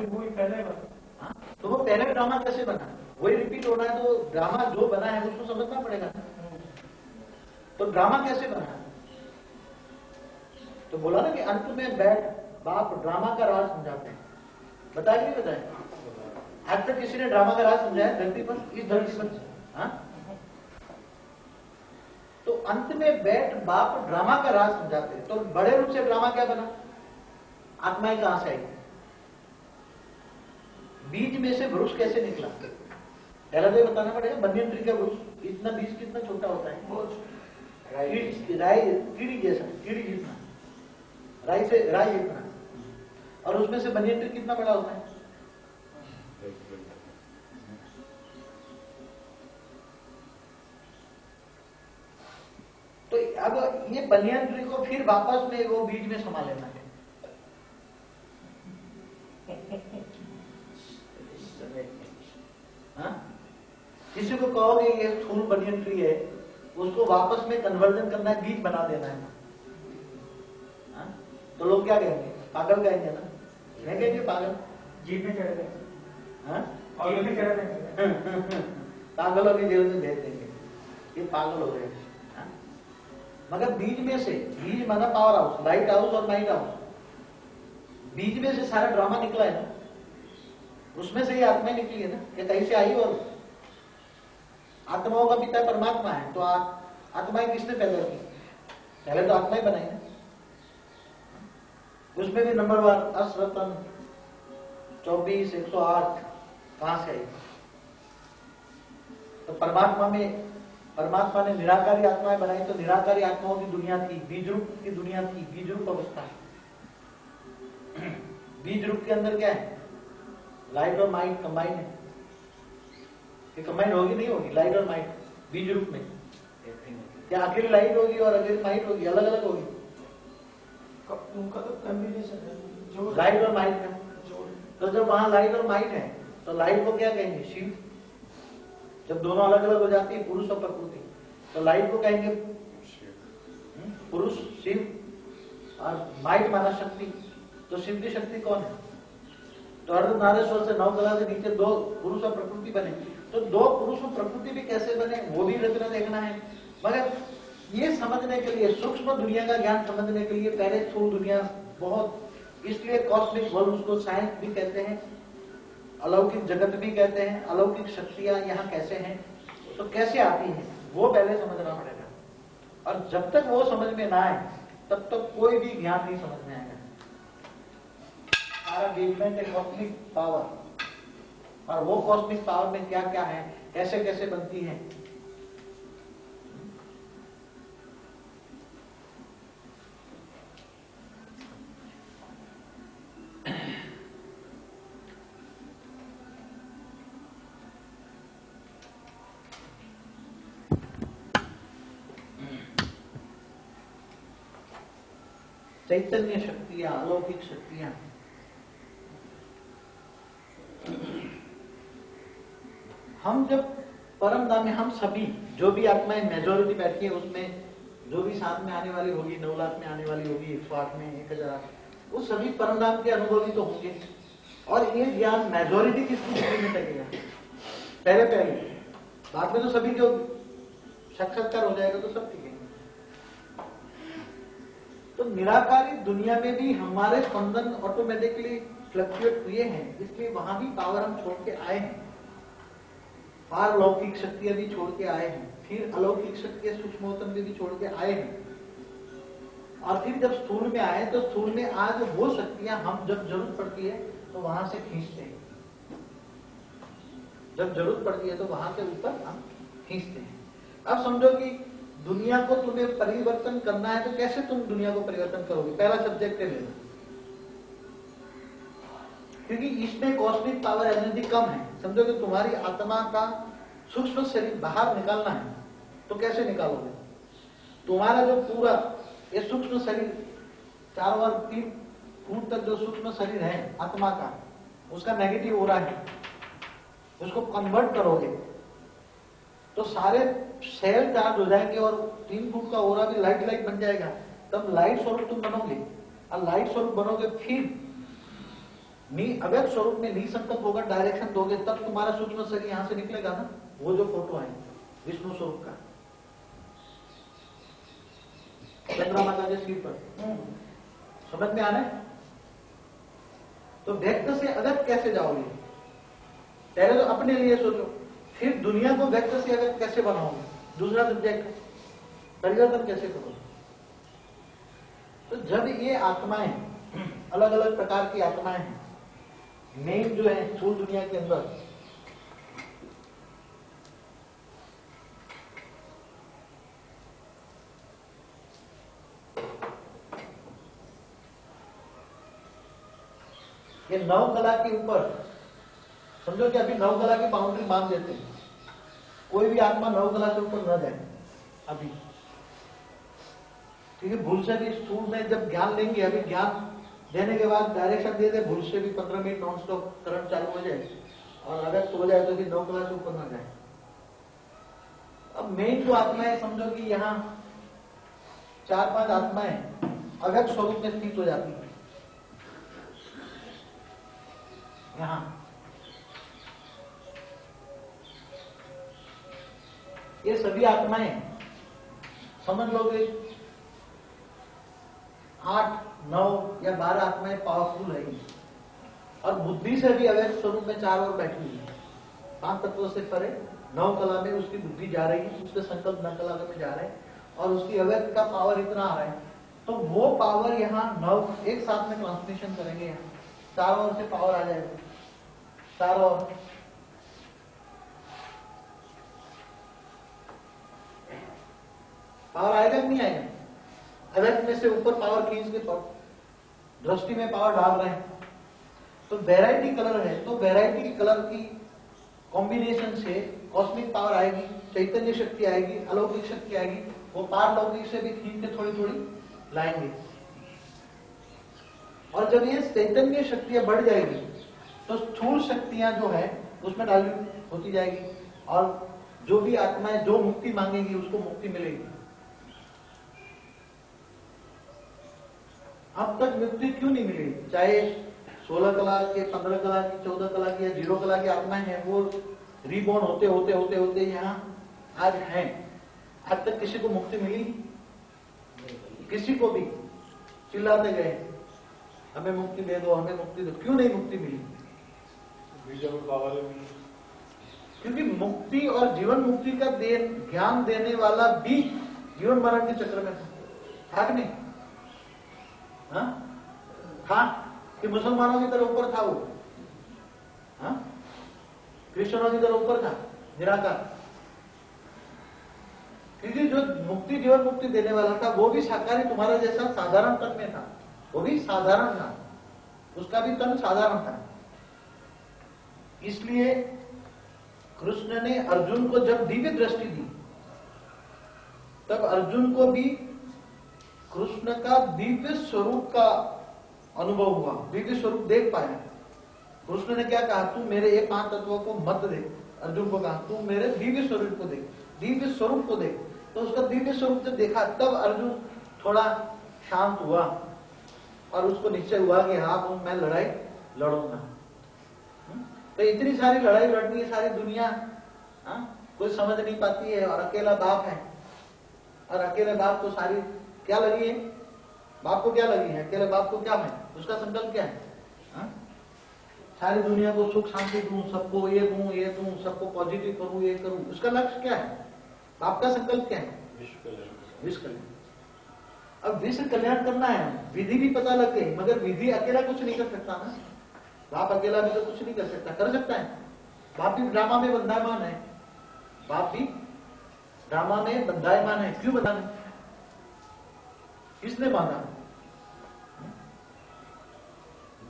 वही पहले बना। हाँ, तो वो पहले ड्रामा कैसे बना, वही रिपीट होना है, तो ड्रामा जो बना है उसको समझना पड़ेगा। तो ड्रामा कैसे बना, तो बोला ना कि अंत में बैठ बाप ड्रामा का राज समझाते हैं। बताया नहीं बताया? आज तक किसी ने ड्रामा का राज समझाया धरती पर, इस धरती पर? हाँ? तो अंत में बैठ बाप ड्रामा का राज समझाते हैं। तो बड़े रूप से ड्रामा क्या बना, आत्माएं कहां से आई, बीज में से वृक्ष कैसे निकला, पहला तो बताना पड़ेगा। बनियन ट्री का वृक्ष इतना बीज कितना छोटा होता है, कीड़ी जैसा, कीड़ी जितना, राई से राई जितना, और उसमें से बनियन ट्री कितना बड़ा होता है। तो अब ये बनियन ट्री को फिर वापस में वो बीज में समा लेना है। हाँ? किसी को कहोगे ये फूल बनियन ट्री है, उसको वापस में कन्वर्जन करना है, बीज बना देना है। हाँ? तो लोग क्या कहेंगे, पागल कहेंगे ना, नहीं कहेंगे पागल, जीप में चढ़ गए, हाँ? और ये भी चढ़ गए, पागलों की जेल में भेज देंगे, ये पागल हो गए। हाँ? मगर बीज में से, बीज माना पावर हाउस, लाइट हाउस और नाइट हाउस, बीज में से सारा ड्रामा निकला है ना, उसमें से ये आत्मा निकली है ना, कि कहीं से आई, और आत्माओं का पिता परमात्मा है। तो आत्माएं किसने पैदा की, पहले तो आत्माएं बनाई ना। उसमें भी नंबर 1 असरतन 24 108 कहां से आई, तो परमात्मा ने निराकारी आत्माएं बनाई। तो निराकारी आत्माओं की दुनिया थी, बीज रूप की दुनिया थी, बीज रूप अवस्था है। बीज रूप के अंदर क्या है, लाइट और माइट कंबाइन है, कि कंबाइन होगी नहीं होगी, लाइट और माइट बीज रूप में, या अकेली लाइट होगी और अकेली माइट होगी, अलग अलग होगी, उनका तो कॉम्बिनेशन है, जो लाइट और माइट में। तो जब वहां लाइट और माइट है, तो लाइट को क्या कहेंगे, शिव। जब दोनों अलग अलग हो जाती है, पुरुष और प्रकृति, तो लाइट को कहेंगे पुरुष शिव, और माइट माना शक्ति। तो शिव की शक्ति कौन है, तो अर्धनारेश्वर से 9 कला से नीचे 2 पुरुष और प्रकृति बने। तो 2 पुरुष और प्रकृति भी कैसे बने, वो भी रचना देखना है। मगर ये समझने के लिए, सूक्ष्म दुनिया का ज्ञान समझने के लिए पहले स्थूल दुनिया बहुत, इसलिए कॉस्मिक वर्ल्ड उसको साइंस भी कहते हैं, अलौकिक जगत भी कहते हैं। अलौकिक शक्तियां यहाँ कैसे हैं, तो कैसे आती हैं, वो पहले समझना पड़ेगा। और जब तक वो समझ में ना आए, तब तक कोई भी ज्ञान नहीं समझ में आएगा। सारा गेजमेंट है कॉस्मिक पावर, और वो कॉस्मिक पावर में क्या क्या है, कैसे कैसे बनती है। चैतन्य शक्तियां, अलौकिक शक्तियां, हम जब परम धाम में, हम सभी जो भी आत्माएं मेजोरिटी बैठी है, उसमें जो भी साथ में आने वाली होगी, 9 लाख में आने वाली होगी, 108 में, 1000, वो सभी परम धाम के अनुभवी तो होंगे। और ये ज्ञान मेजोरिटी किसकी डिग्री में टकेगा, पहले बाद में तो सभी जो साक्षात्कार हो जाएगा तो सब ठीक है। तो निराकारी दुनिया में भी हमारे स्पंदन ऑटोमेटिकली फ्लक्चुएट हुए हैं, इसलिए वहां भी पावर हम छोड़ के आए हैं। पारलौकिक शक्तियां भी छोड़ के आए हैं, फिर अलौकिक शक्तियां सूक्ष्मोत्तम भी छोड़ के आए हैं, और फिर जब स्थूल में आए तो स्थूल में आज वो शक्तियां हम जब जरूरत पड़ती है तो वहां से खींचते हैं, जब जरूरत पड़ती है तो वहां के ऊपर हम खींचते हैं। अब समझो कि दुनिया को तुम्हें परिवर्तन करना है, तो कैसे तुम दुनिया को परिवर्तन करोगे, पहला सब्जेक्ट है लेना, क्योंकि इसमें कॉस्मिक पावर एनर्जी कम है। समझो कि तुम्हारी आत्मा का सूक्ष्म शरीर बाहर निकालना है, तो कैसे निकालोगे, तुम्हारा जो पूरा ये सूक्ष्म शरीर 4 और 3 फुट तक जो सूक्ष्म शरीर है आत्मा का, उसका नेगेटिव हो रहा है, उसको कन्वर्ट करोगे तो सारे सेल चार्ज हो जाएंगे, और 3 फुट का ओरा भी लाइट बन जाएगा, तब लाइट स्वरूप तुम बनोगे। और लाइट स्वरूप बनोगे, फिर अव्यक्त स्वरूप में निसंकल्प होगा, डायरेक्शन दोगे तब तुम्हारा सूक्ष्म शरीर यहां से निकलेगा ना। वो जो फोटो है विष्णु स्वरूप का चंद्रमा का सिर पर, समझ में आ रहा है? तो व्यक्त से अगत कैसे जाओगे? पहले तो अपने लिए सोचो, फिर दुनिया को व्यक्त से अगत कैसे बनाओगे? दूसरा सब्जेक्ट परिवर्तन कैसे करोगे? तो जब ये आत्माएं अलग अलग प्रकार की आत्माएं हैं, मेन जो है स्थूल दुनिया के अंदर ये नवकला के ऊपर समझो कि अभी नवकला की बाउंड्री मान देते हैं, कोई भी आत्मा नवकला से ऊपर न जाए अभी, क्योंकि भूल से भी स्थूल में जब ज्ञान लेंगे, अभी ज्ञान देने के बाद डायरेक्शन दे दे, भूल से भी 15 मिनट नॉन स्टॉप करंट चालू हो जाए और अगर सो जाए तो भी नवकला से ऊपर न जाए। अब मेन जो आत्माएं समझो कि यहाँ 4-5 आत्माएं अव्यक्त स्वरूप में स्थित हो जाती है। यहाँ ये सभी आत्माएं समझ लोगे 8, 9 या 12 आत्माएं पावरफुल है और बुद्धि से भी अव्यक्त स्वरूप में 4 और बैठी हुई है। 5 तत्वों से परे 9 कला में उसकी बुद्धि जा रही है, उसके संकल्प 9 कला में जा रहे हैं और उसकी अव्यक्त का पावर इतना आ रहा है, तो वो पावर यहाँ 9 एक साथ में ट्रांसमिशन करेंगे। यहाँ चारों ओर से पावर आ जाएगा, चारों ओर पावर आएगा कि नहीं आएगा? अव्यक्त में से ऊपर पावर खींच के दृष्टि में पावर डाल रहे हैं, तो वेराइटी कलर है, तो वेराइटी कलर की कॉम्बिनेशन से कॉस्मिक पावर आएगी, चैतन्य शक्ति आएगी, अलौकिक शक्ति आएगी, वो पारलौकिक से भी खींच के थोड़ी थोड़ी लाएंगे। और जब ये चैतन्य शक्तियां बढ़ जाएगी तो स्थूल शक्तियां जो है उसमें डाइल्यूट होती जाएगी और जो भी आत्माएं जो मुक्ति मांगेगी उसको मुक्ति मिलेगी। अब तक मुक्ति क्यों नहीं मिली? चाहे 16 कला के, 15 कला की, 14 कला की या 0 कला की आत्माएं हैं, वो रीबॉर्न होते होते होते होते यहाँ आज हैं। आज तक किसी को मुक्ति मिली? किसी को भी चिल्लाते गए हमें मुक्ति दे दो, हमें मुक्ति दो। क्यों नहीं मुक्ति मिली? क्योंकि मुक्ति और जीवन मुक्ति का ज्ञान देने वाला भी जीवन मरण के चक्र में था कि नहीं? हाँ था कि मुसलमानों की तरह ऊपर था वो, हाँ क्रिश्चियनों की तरह ऊपर था निराकार। क्योंकि जो मुक्ति जीवन मुक्ति देने वाला था वो भी साकारी तुम्हारा जैसा साधारण तन में था, वो भी साधारण था, उसका भी तन साधारण था। इसलिए कृष्ण ने अर्जुन को जब दिव्य दृष्टि दी तब अर्जुन को भी कृष्ण का दिव्य स्वरूप का अनुभव हुआ, दिव्य स्वरूप देख पाया। कृष्ण ने क्या कहा? तू मेरे ये 5 तत्वों को मत देख। अर्जुन को कहा तू मेरे दिव्य स्वरूप को देख, दिव्य स्वरूप को देख। तो उसका दिव्य स्वरूप जब देखा तब अर्जुन थोड़ा शांत हुआ और उसको निश्चय हुआ कि हाँ मैं लड़ाई लड़ूंगा। तो इतनी सारी लड़ाई लड़नी है सारी दुनिया, कोई समझ नहीं पाती है और अकेला बाप है, और अकेले बाप को सारी क्या लगी है? बाप को क्या लगी है? अकेले बाप को क्या है? उसका संकल्प क्या है? सारी दुनिया को सुख शांति दूं, सबको ये दूं, सबको पॉजिटिव करूं, ये करूं। उसका लक्ष्य क्या है? बाप का संकल्प क्या है? विश्व कल्याण। अब विश्व कल्याण करना है, विधि भी पता लग गई, मगर विधि अकेला कुछ नहीं कर सकता ना। बाप अकेला भी तो कुछ नहीं कर सकता। कर सकता है? बाप भी ड्रामा में बंधायमान है, बाप भी ड्रामा में बंधायमान है। क्यों बंधा? किसने बांधा?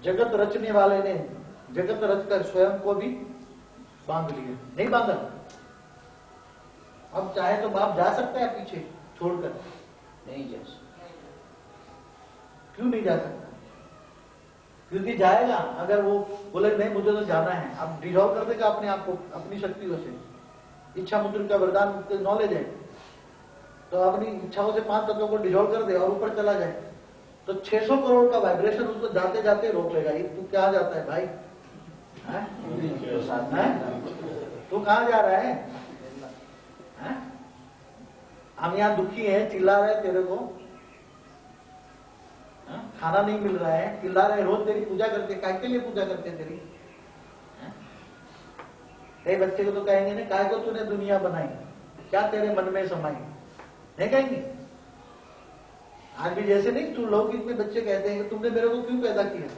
जगत रचने वाले ने जगत रचकर स्वयं को भी बांध लिया, नहीं बांधा। अब चाहे तो बाप जा सकता है पीछे छोड़कर? नहीं जा सकता। क्यों नहीं जा सकता? क्योंकि जाएगा अगर वो बोले नहीं मुझे तो जाना है, अब डिजॉल्व कर देगा अपने आप को अपनी शक्तियों से। इच्छा मुद्रा का वरदान नॉलेज है, तो अपनी इच्छाओं से 5 तत्वों को डिजॉल्व कर दे और ऊपर चला जाए, तो 600 करोड़ का वाइब्रेशन उसको जाते जाते रोक लेगा। ये तू क्या जाता है भाई? हैं? तू कहाँ जा रहा है? हैं? हम यहाँ दुखी हैं, चिल्ला रहे हैं तेरे को, खाना नहीं मिल रहा है, चिल्ला रहे, रोज तेरी पूजा करते, काय के लिए पूजा करते तेरी? कई बच्चे को तो कहेंगे ना, काय को तूने दुनिया बनाई, क्या तेरे मन में समाई, नहीं कहेंगे? आज भी जैसे नहीं तू लौकिक में बच्चे कहते हैं कि तुमने मेरे को क्यों पैदा किया?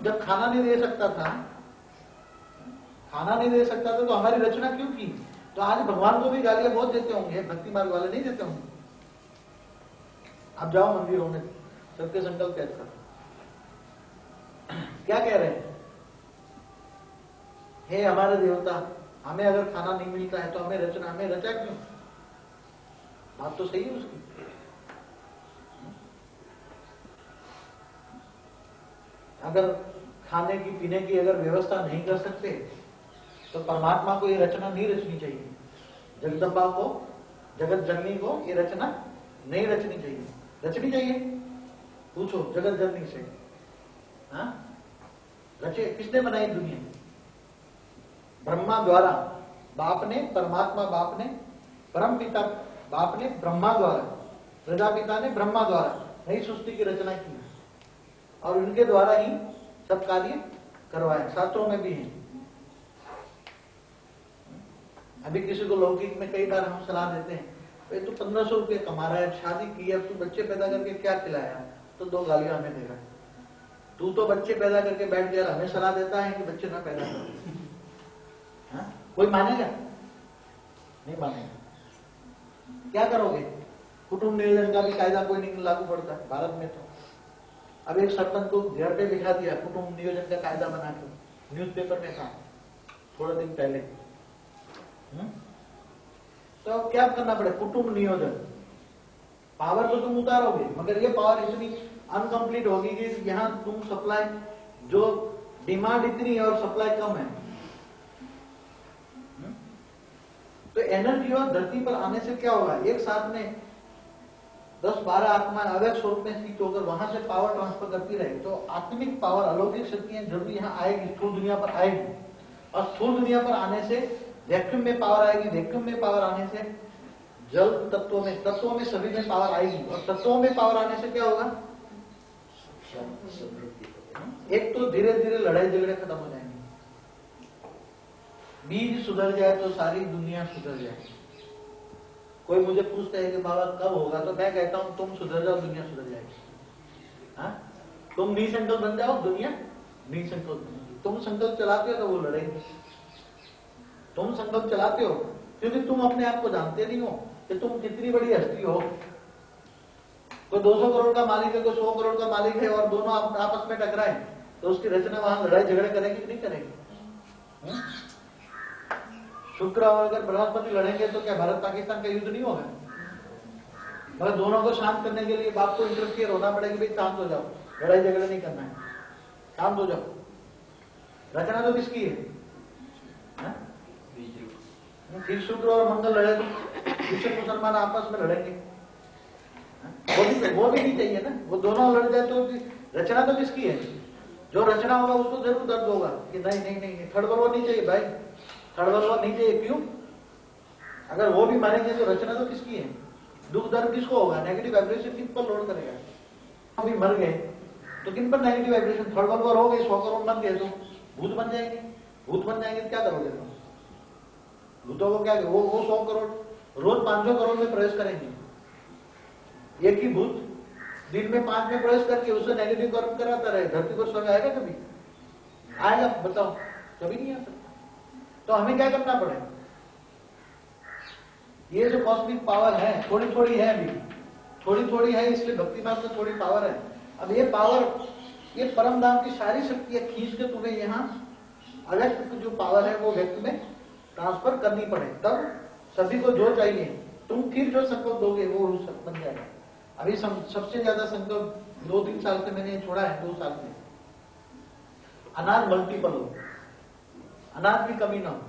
जब खाना नहीं दे सकता था, खाना नहीं दे सकता था तो हमारी रचना क्यों की? तो आज भगवान को भी गालियां बहुत देते होंगे, भक्ति मार्ग वाले नहीं देते होंगे। अब जाओ मंदिरों में, सबके संकल्प कैद करो, क्या कह रहे हैं? हे हमारे देवता, हमें अगर खाना नहीं मिलता है तो हमें रचा क्यों? बात तो सही है उसकी। अगर खाने की पीने की अगर व्यवस्था नहीं कर सकते तो परमात्मा को ये रचना नहीं रचनी चाहिए, जगदम्बा को, जगत जननी को ये रचना नहीं रचनी चाहिए। रचनी चाहिए? पूछो जगत जननी से, हाँ? रचे किसने बनाई दुनिया? ब्रह्मा द्वारा, बाप ने, परमात्मा बाप ने, परम पिता बाप ने ब्रह्मा द्वारा, प्रजापिता ने ब्रह्मा द्वारा नई सृष्टि की रचना की और उनके द्वारा ही सब कार्य करवाए, शास्त्रों में भी है। अभी किसी को लौकिक में कई बार हम सलाह देते हैं, भाई तू 1500 रुपये कमा रहा है, शादी की, अब तू बच्चे पैदा करके क्या खिलाया? तो 2 गालियां हमें दे रहा है। तू तो बच्चे पैदा करके बैठ गया, हमें सलाह देता है कि बच्चे ना पैदा करो। कोई मानेगा? नहीं मानेगा। क्या करोगे? कुटुंब नियोजन का भी कायदा कोई नहीं लागू पड़ता है भारत में। तो अब एक सरपंच को घर पे बिठा दिया, कुटुंब नियोजन का कायदा बना के, न्यूज़पेपर में था थोड़े दिन पहले। तो अब क्या करना पड़े? कुटुंब नियोजन। पावर तो तुम उतारोगे, मगर ये पावर इतनी अनकंप्लीट होगी कि यहाँ तुम सप्लाई, जो डिमांड इतनी है और सप्लाई कम है, तो एनर्जी और धरती पर आने से क्या होगा? एक साथ में 10-12 आत्माएं अवैध स्वरूप में स्थित होकर वहां से पावर ट्रांसफर करती रहे, तो आत्मिक पावर, अलौकिक शक्तियां जब भी यहाँ आएगी, स्थूल दुनिया पर आएगी, और स्थूल दुनिया पर आने से वैक्यूम में पावर आएगी, वैक्यूम में पावर आने से जल तत्वों में सभी में पावर आएगी, और तत्वों में पावर आने से क्या होगा? एक तो धीरे धीरे लड़ाई झगड़े खत्म हो जाएंगे। बीज सुधर जाए तो सारी दुनिया सुधर जाए। कोई मुझे पूछता है कि बाबा कब होगा, तो मैं कहता हूं तुम सुधर जाओ, दुनिया सुधर जाएगी। हाँ? तुम निसंकल्प बन जाओ, दुनिया निसंकल्प बनेगी। तुम संकल्प चलाते हो तो वो लड़ेंगे। तुम संकल्प चलाते हो क्योंकि तुम अपने आप को जानते नहीं हो कि तुम कितनी बड़ी हस्ती हो। कोई 200 करोड़ का मालिक है, कोई 100 करोड़ का मालिक है, और दोनों आपस में टकराए तो उसकी रचना वहां लड़ाई झगड़े करेगी कि नहीं करेगी? शुक्र और अगर बृहस्पति लड़ेंगे तो क्या भारत पाकिस्तान का युद्ध नहीं होगा? मगर दोनों को शांत करने के लिए बाप को इंटरफियर होना पड़ेगा, भाई शांत हो जाओ, लड़ाई झगड़े नहीं करना है, शांत हो जाओ। रचना तो किसकी है? फिर शुक्र और मंगल लड़े तो क्रिश्चियन मुसलमान आपस में लड़ेंगे, वो भी नहीं चाहिए ना। वो दोनों लड़ जाए तो रचना तो किसकी है? जो रचना होगा उसको जरूर दर्द होगा कि नहीं नहीं नहीं, थर्ड वर्ल्ड नहीं चाहिए भाई, थर्ड वर्ल्ड नहीं चाहिए। क्यों? अगर वो भी मारेंगे तो रचना तो किसकी है? दुख दर्द किसको होगा? नेगेटिव वाइब्रेशन किन पर लोड करेगा? अभी मर गए तो किन पर negative vibration? Third world war हो गई, 100 करोड़ बन गए तो भूत बन जाएंगे। भूत बन जाएंगे तो क्या करोगे तुम? भूतों को क्या, वो 100 करोड़ रोज 500 करोड़ में प्रवेश करेंगे। एक ही भूत दिन में 5 में प्रवेश करके उससे नेगेटिव कर्म कराता रहे, धरती पर स्वर्ग आएगा कभी? आएगा? बताओ, कभी नहीं आ सकता। तो हमें क्या करना पड़ेगा? ये जो कॉस्मिक पावर है, थोड़ी थोड़ी है, अभी थोड़ी थोड़ी है, इसलिए भक्ति मार्ग में थोड़ी पावर है। अब ये पावर, ये परम धाम की सारी शक्तियां खींच के तुम्हें यहाँ अव्यक्त जो पावर है वो व्यक्त में ट्रांसफर करनी पड़े, तब सभी को जो चाहिए तुम फिर जो संकल्प दोगे वो बन जाएगा। अभी सबसे ज्यादा संकल्प 2-3 साल से मैंने छोड़ा है, 2 साल में अनाज मल्टीपल हो, अनाज की कमी ना हो।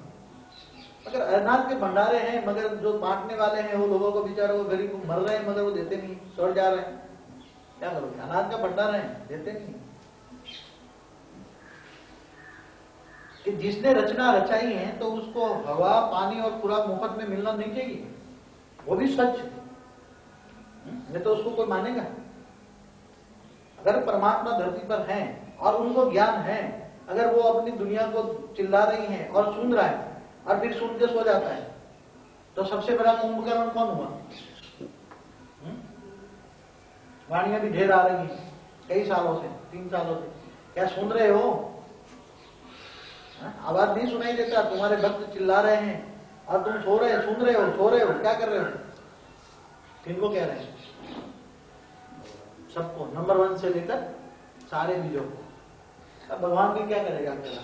अगर अनाज के भंडारे हैं, मगर जो बांटने वाले हैं वो लोगों को बेचारे वो गरीब मर रहे हैं, मगर वो देते नहीं, सड़ जा रहे हैं। क्या करोगे? अनाज का भंडार है, देते नहीं। कि जिसने रचना रचाई है तो उसको हवा, पानी और खुराक मुफ्त में मिलना नहीं चाहिए, वो भी सच है, नहीं तो उसको कोई मानेगा? अगर परमात्मा धरती पर है और उनको ज्ञान है, अगर वो अपनी दुनिया को चिल्ला रही है और सुन रहा है और फिर सुन के सो जाता है, तो सबसे बड़ा कुंभकर्ण कौन हुआ? वाणियां भी ढेर आ रही है कई सालों से, 3 सालों से, क्या सुन रहे हो? आवाज नहीं सुनाई देता, तुम्हारे भक्त चिल्ला रहे हैं और तुम सो रहे, सुन रहे हो, सो रहे हो, क्या कर रहे हो? किनको कह रहे हैं? सबको, नंबर 1 से लेकर सारे बीजों को। अब भगवान भी क्या करेगा अकेला?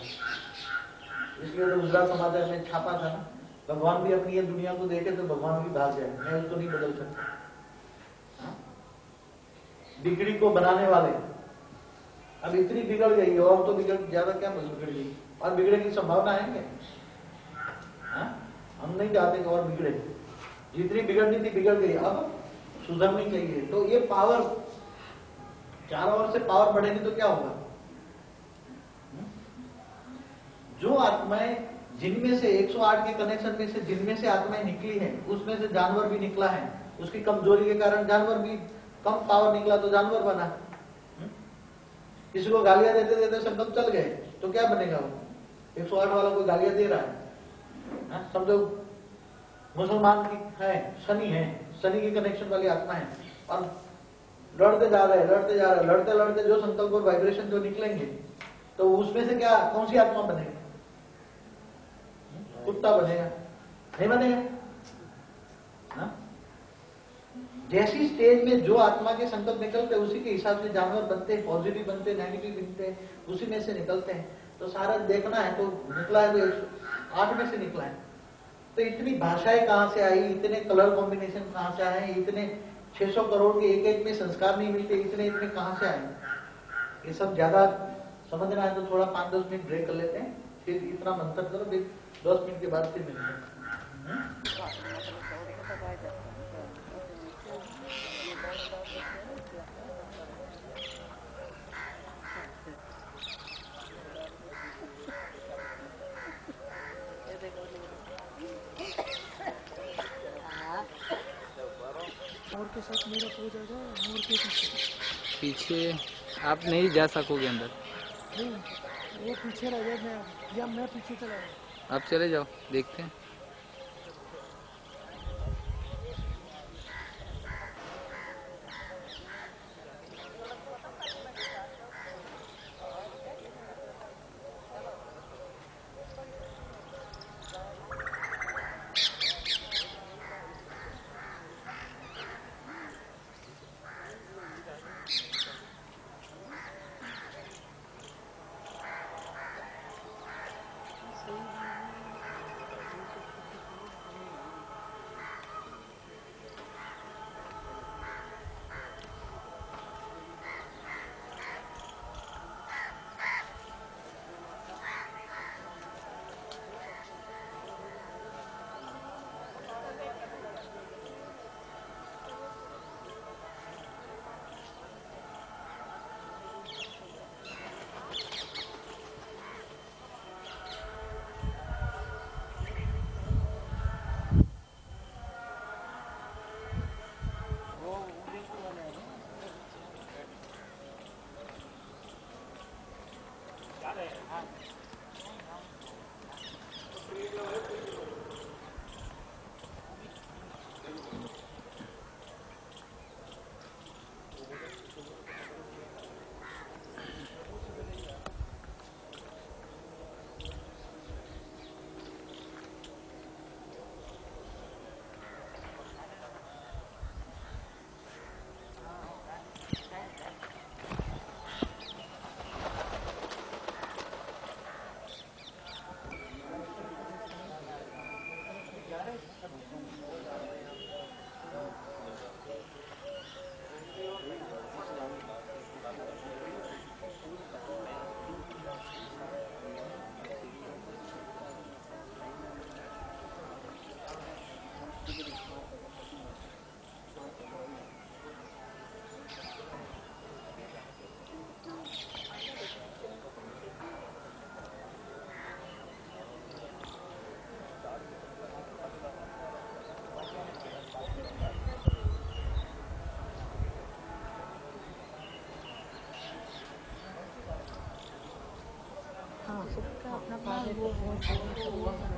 इसलिए तो गुजरात समाचार में छापा था ना, भगवान भी अपनी ये दुनिया को देखे तो भगवान भी भाग जाए, मैं उसको नहीं बदल सकता। बिगड़ी को बनाने वाले अब इतनी बिगड़ गई और तो बिगड़ ज्यादा क्या बिगड़ गई, और बिगड़ने की संभावना है क्या? हम नहीं चाहते कि और बिगड़े, जितनी बिगड़नी थी बिगड़ गई, अब सुधरनी चाहिए। तो ये पावर, चारों ओर से पावर बढ़ेगी तो क्या होगा? जो आत्माएं, जिनमें से 108 के कनेक्शन में से जिनमें से आत्माएं निकली हैं, उसमें से जानवर भी निकला है, उसकी कमजोरी के कारण जानवर भी कम पावर निकला तो जानवर बना। किसी को गालियां देते देते संकल्प चल गए तो क्या बनेगा वो? 108 वाला कोई गालियां दे रहा है, समझो मुसलमान की है, शनि है, शनि की कनेक्शन वाली आत्मा है, और लड़ते जा रहे, लड़ते जा रहे, लड़ते लड़ते जो संकल्प और वाइब्रेशन जो निकलेंगे, तो उसमें से क्या, कौन सी आत्मा बनेगी? कुत्ता बनेगा? नहीं बनेगा। जैसी स्टेज में जो आत्मा के संकल्प निकलते हैं, उसी के हिसाब से जानवर बनते हैं, पॉजिटिव बनते हैं, नेगेटिव बनते हैं, उसी में से निकलते हैं। तो सारा देखना है तो निकला है तो 108 में से निकला है। तो इतनी भाषाएं कहां से आई, इतने कलर कॉम्बिनेशन कहां से आए, इतने 600 करोड़ के एक में संस्कार नहीं मिलते, इतने कहां से आए? ये सब ज्यादा समझना है तो थोड़ा 5-10 मिनट ब्रेक कर लेते हैं, फिर इतना मंथन करो, फिर 10 मिनट के बाद फिर मिलते हैं। मोर के साथ मेरा हो जाएगा, मोर के पीछे आप नहीं जा सकोगे अंदर, नहीं, वो पीछे रह जाए, या मैं पीछे चला जाऊँ। आप चले जाओ, देखते हैं। सबका अपना अपना वो है।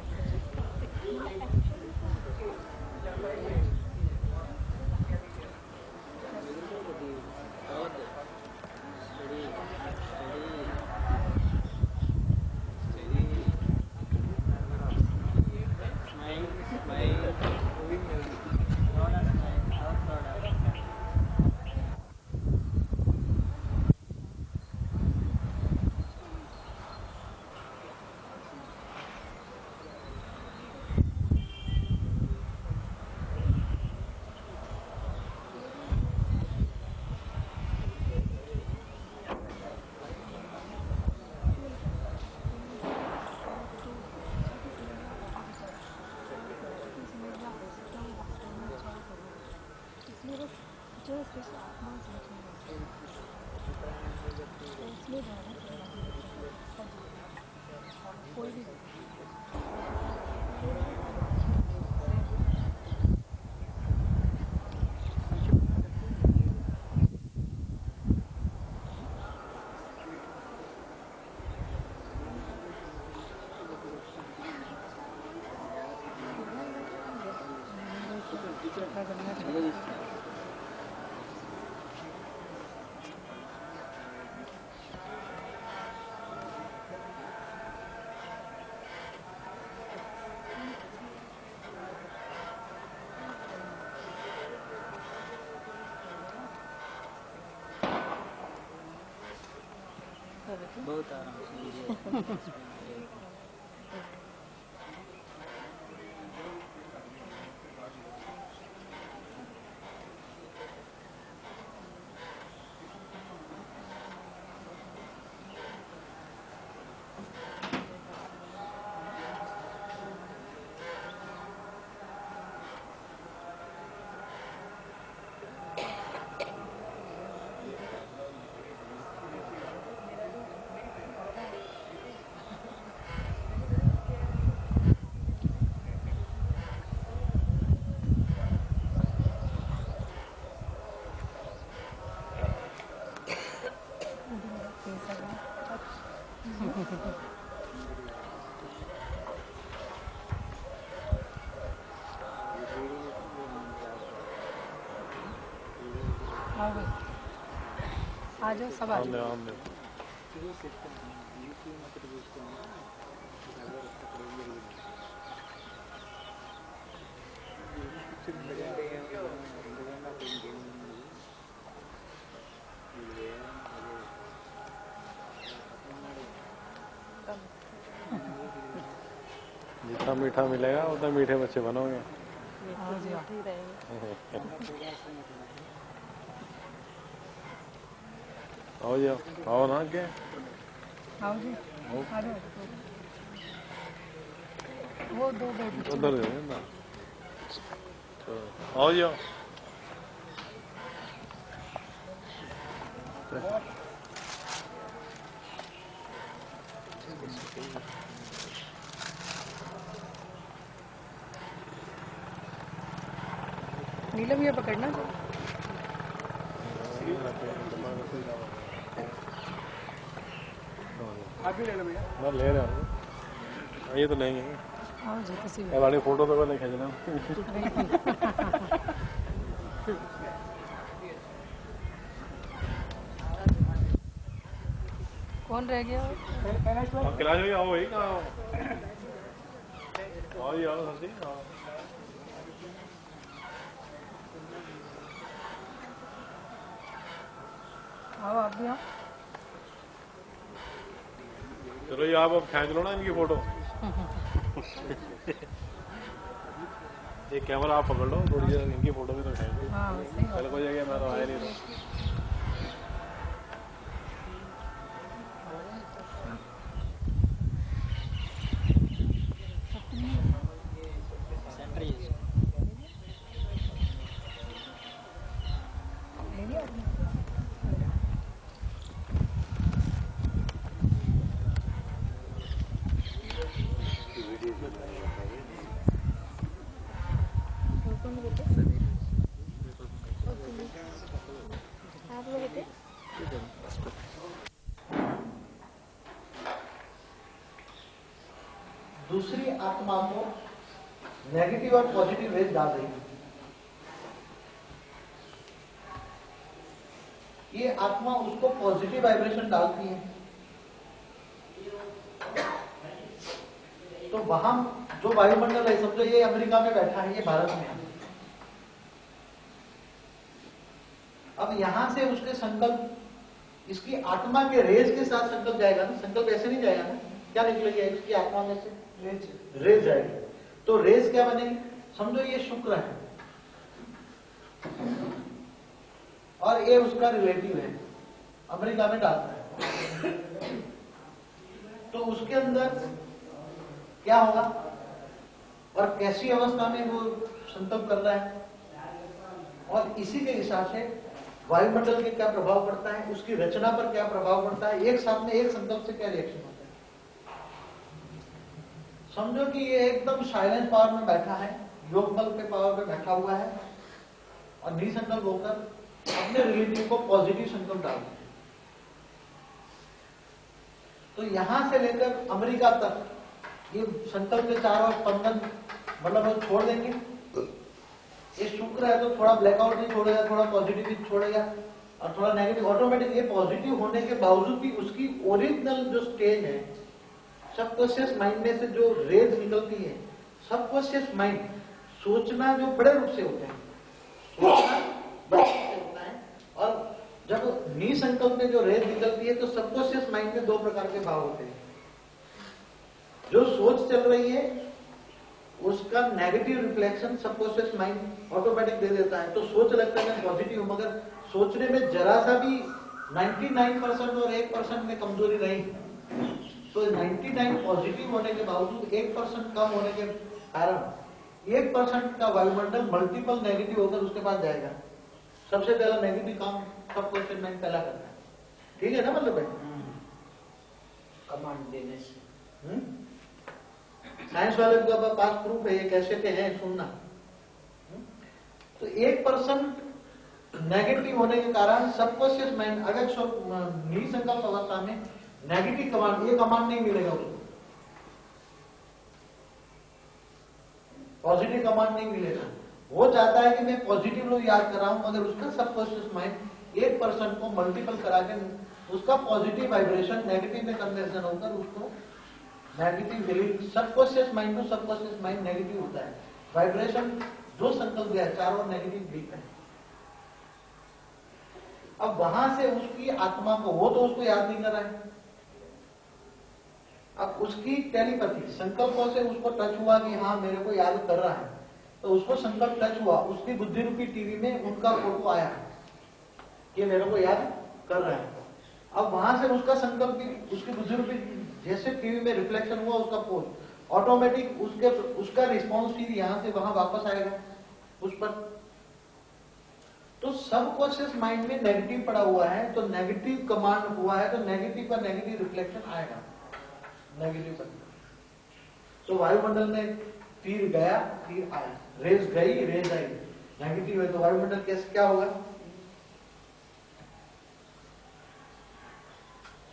बहुत आराम से आ जाओ सब आ जाओ। जितना मीठा मिलेगा उतना मीठे बच्चे बनोगे। आओ जी आओ ना क्या आओ जी आ जाओ। वो दो बेड उधर दे ना आओ जी आओ। नीलम ये पकड़ना आप भी ले लो भैया। मैं ले रहा हूँ ये तो लेंगे। आओ जी किसी वाली फोटो तो पहले खींचना। कौन रह गया? किला जो आओ वही कहाँ आओ जी आओ सर आओ। आओ आप भी आओ। चलो ये आप अब खींच लो ना इनकी फोटो। एक कैमरा आप पकड़ लो थोड़ी देर इनकी फोटो भी तो खींच लो। हाँ सही कल को जगह मैं तो आया नहीं था। दूसरी आत्मा को नेगेटिव और पॉजिटिव रेज डाल रही है। ये आत्मा उसको पॉजिटिव वाइब्रेशन डालती है, तो वहां जो वायुमंडल है, समझो ये अमेरिका में बैठा है, ये भारत में है। अब यहां से उसके संकल्प, इसकी आत्मा के रेज के साथ संकल्प जाएगा ना, संकल्प ऐसे नहीं जाएगा ना, क्या निकलेगा इसकी आत्मा में से? रेज जाएगी। तो रेज क्या बनेगी? समझो ये शुक्र है और ये उसका रिलेटिव है, अमेरिका में डालता है, तो उसके अंदर क्या होगा और कैसी अवस्था में वो संकल्प कर रहा है, और इसी के हिसाब से वायुमंडल के क्या प्रभाव पड़ता है, उसकी रचना पर क्या प्रभाव पड़ता है, एक साथ में एक संकल्प से क्या रिएक्शन होता है। समझो कि ये एकदम साइलेंस पावर में बैठा है, योग बल पे पावर पे बैठा हुआ है, और निसंकल्प होकर अपने रिलेटिव को पॉजिटिव संकल्प डालते हैं। तो यहां से लेकर अमेरिका तक ये संकल्प के चारों स्पंदन, मतलब वो छोड़ देंगे। ये शुक्र है तो थोड़ा ब्लैकआउट भी छोड़ेगा, थोड़ा पॉजिटिव भी छोड़ेगा और थोड़ा नेगेटिव ऑटोमेटिक। ये पॉजिटिव होने के बावजूद भी उसकी ओरिजिनल जो स्टेज है, सबकॉन्शियस माइंड में से जो रेज निकलती है, सबकॉन्शियस माइंड सोचना जो बड़े रूप से होते हैं, सोचना बड़े रूप से होता है, और जब निसंकल्प में जो रेज निकलती है तो सबकॉन्शियस माइंड में दो प्रकार के भाव होते हैं। जो सोच चल रही है उसका negative reflection subconscious mind automatic दे देता है, तो सोच लगता है मैं पॉजिटिव हूं, मगर सोचने में जरा सा भी 99% और 1% में कमजोरी रही, तो 99 पॉजिटिव होने के बावजूद 1% कम होने के कारण 1% का वायुमंडल मल्टीपल नेगेटिव होकर उसके पास जाएगा। सबसे पहला नेगेटिव काम सबकॉन्शियस माइंड पहला करता है। ठीक है ना, मतलब भाई कमांड देने से। साइंस वाले के पास प्रूफ है, ये कैसे के हैं, सुनना। तो 1% नेगेटिव होने के कारण सबकॉन्शियस माइंड अगर निसंकल्प अवस्था में नेगेटिव कमांड, ये कमांड नहीं मिलेगा उसको, पॉजिटिव कमांड नहीं मिलेगा। वो चाहता है कि मैं पॉजिटिव लोग याद कर रहा हूं, मगर उसका सबकॉन्शियस माइंड 1% को मल्टीपल करा के उसका पॉजिटिव वाइब्रेशन नेगेटिव में कन्वर्जन होकर उसको negative healing, subconscious mind to subconscious mind negative होता है वाइब्रेशन। जो संकल्प गया चारों नेगेटिव दिखता है। अब वहां से उसकी आत्मा को, वो तो उसको याद नहीं कर रहा है, अब उसकी टेलीपैथी संकल्पों से उसको टच हुआ कि हाँ मेरे को याद कर रहा है, तो उसको संकल्प टच हुआ, उसकी बुद्धि रूपी टीवी में उनका फोटो आया कि मेरे को याद कर रहा है। अब वहां से उसका संकल्प भी उसकी बुद्धि रूपी जैसे टीवी में रिफ्लेक्शन हुआ उसका पोस्ट ऑटोमेटिक उसका रिस्पॉन्स फिर यहां से वहां वापस आएगा उस पर। तो सबकॉन्शियस माइंड में नेगेटिव पड़ा हुआ है, तो नेगेटिव कमांड हुआ है, तो नेगेटिव का नेगेटिव रिफ्लेक्शन आएगा नेगेटिव पर। तो वायुमंडल में तीर गया तीर आया, रेज गई रेज आई, नेगेटिव है तो वायुमंडल कैसे क्या होगा,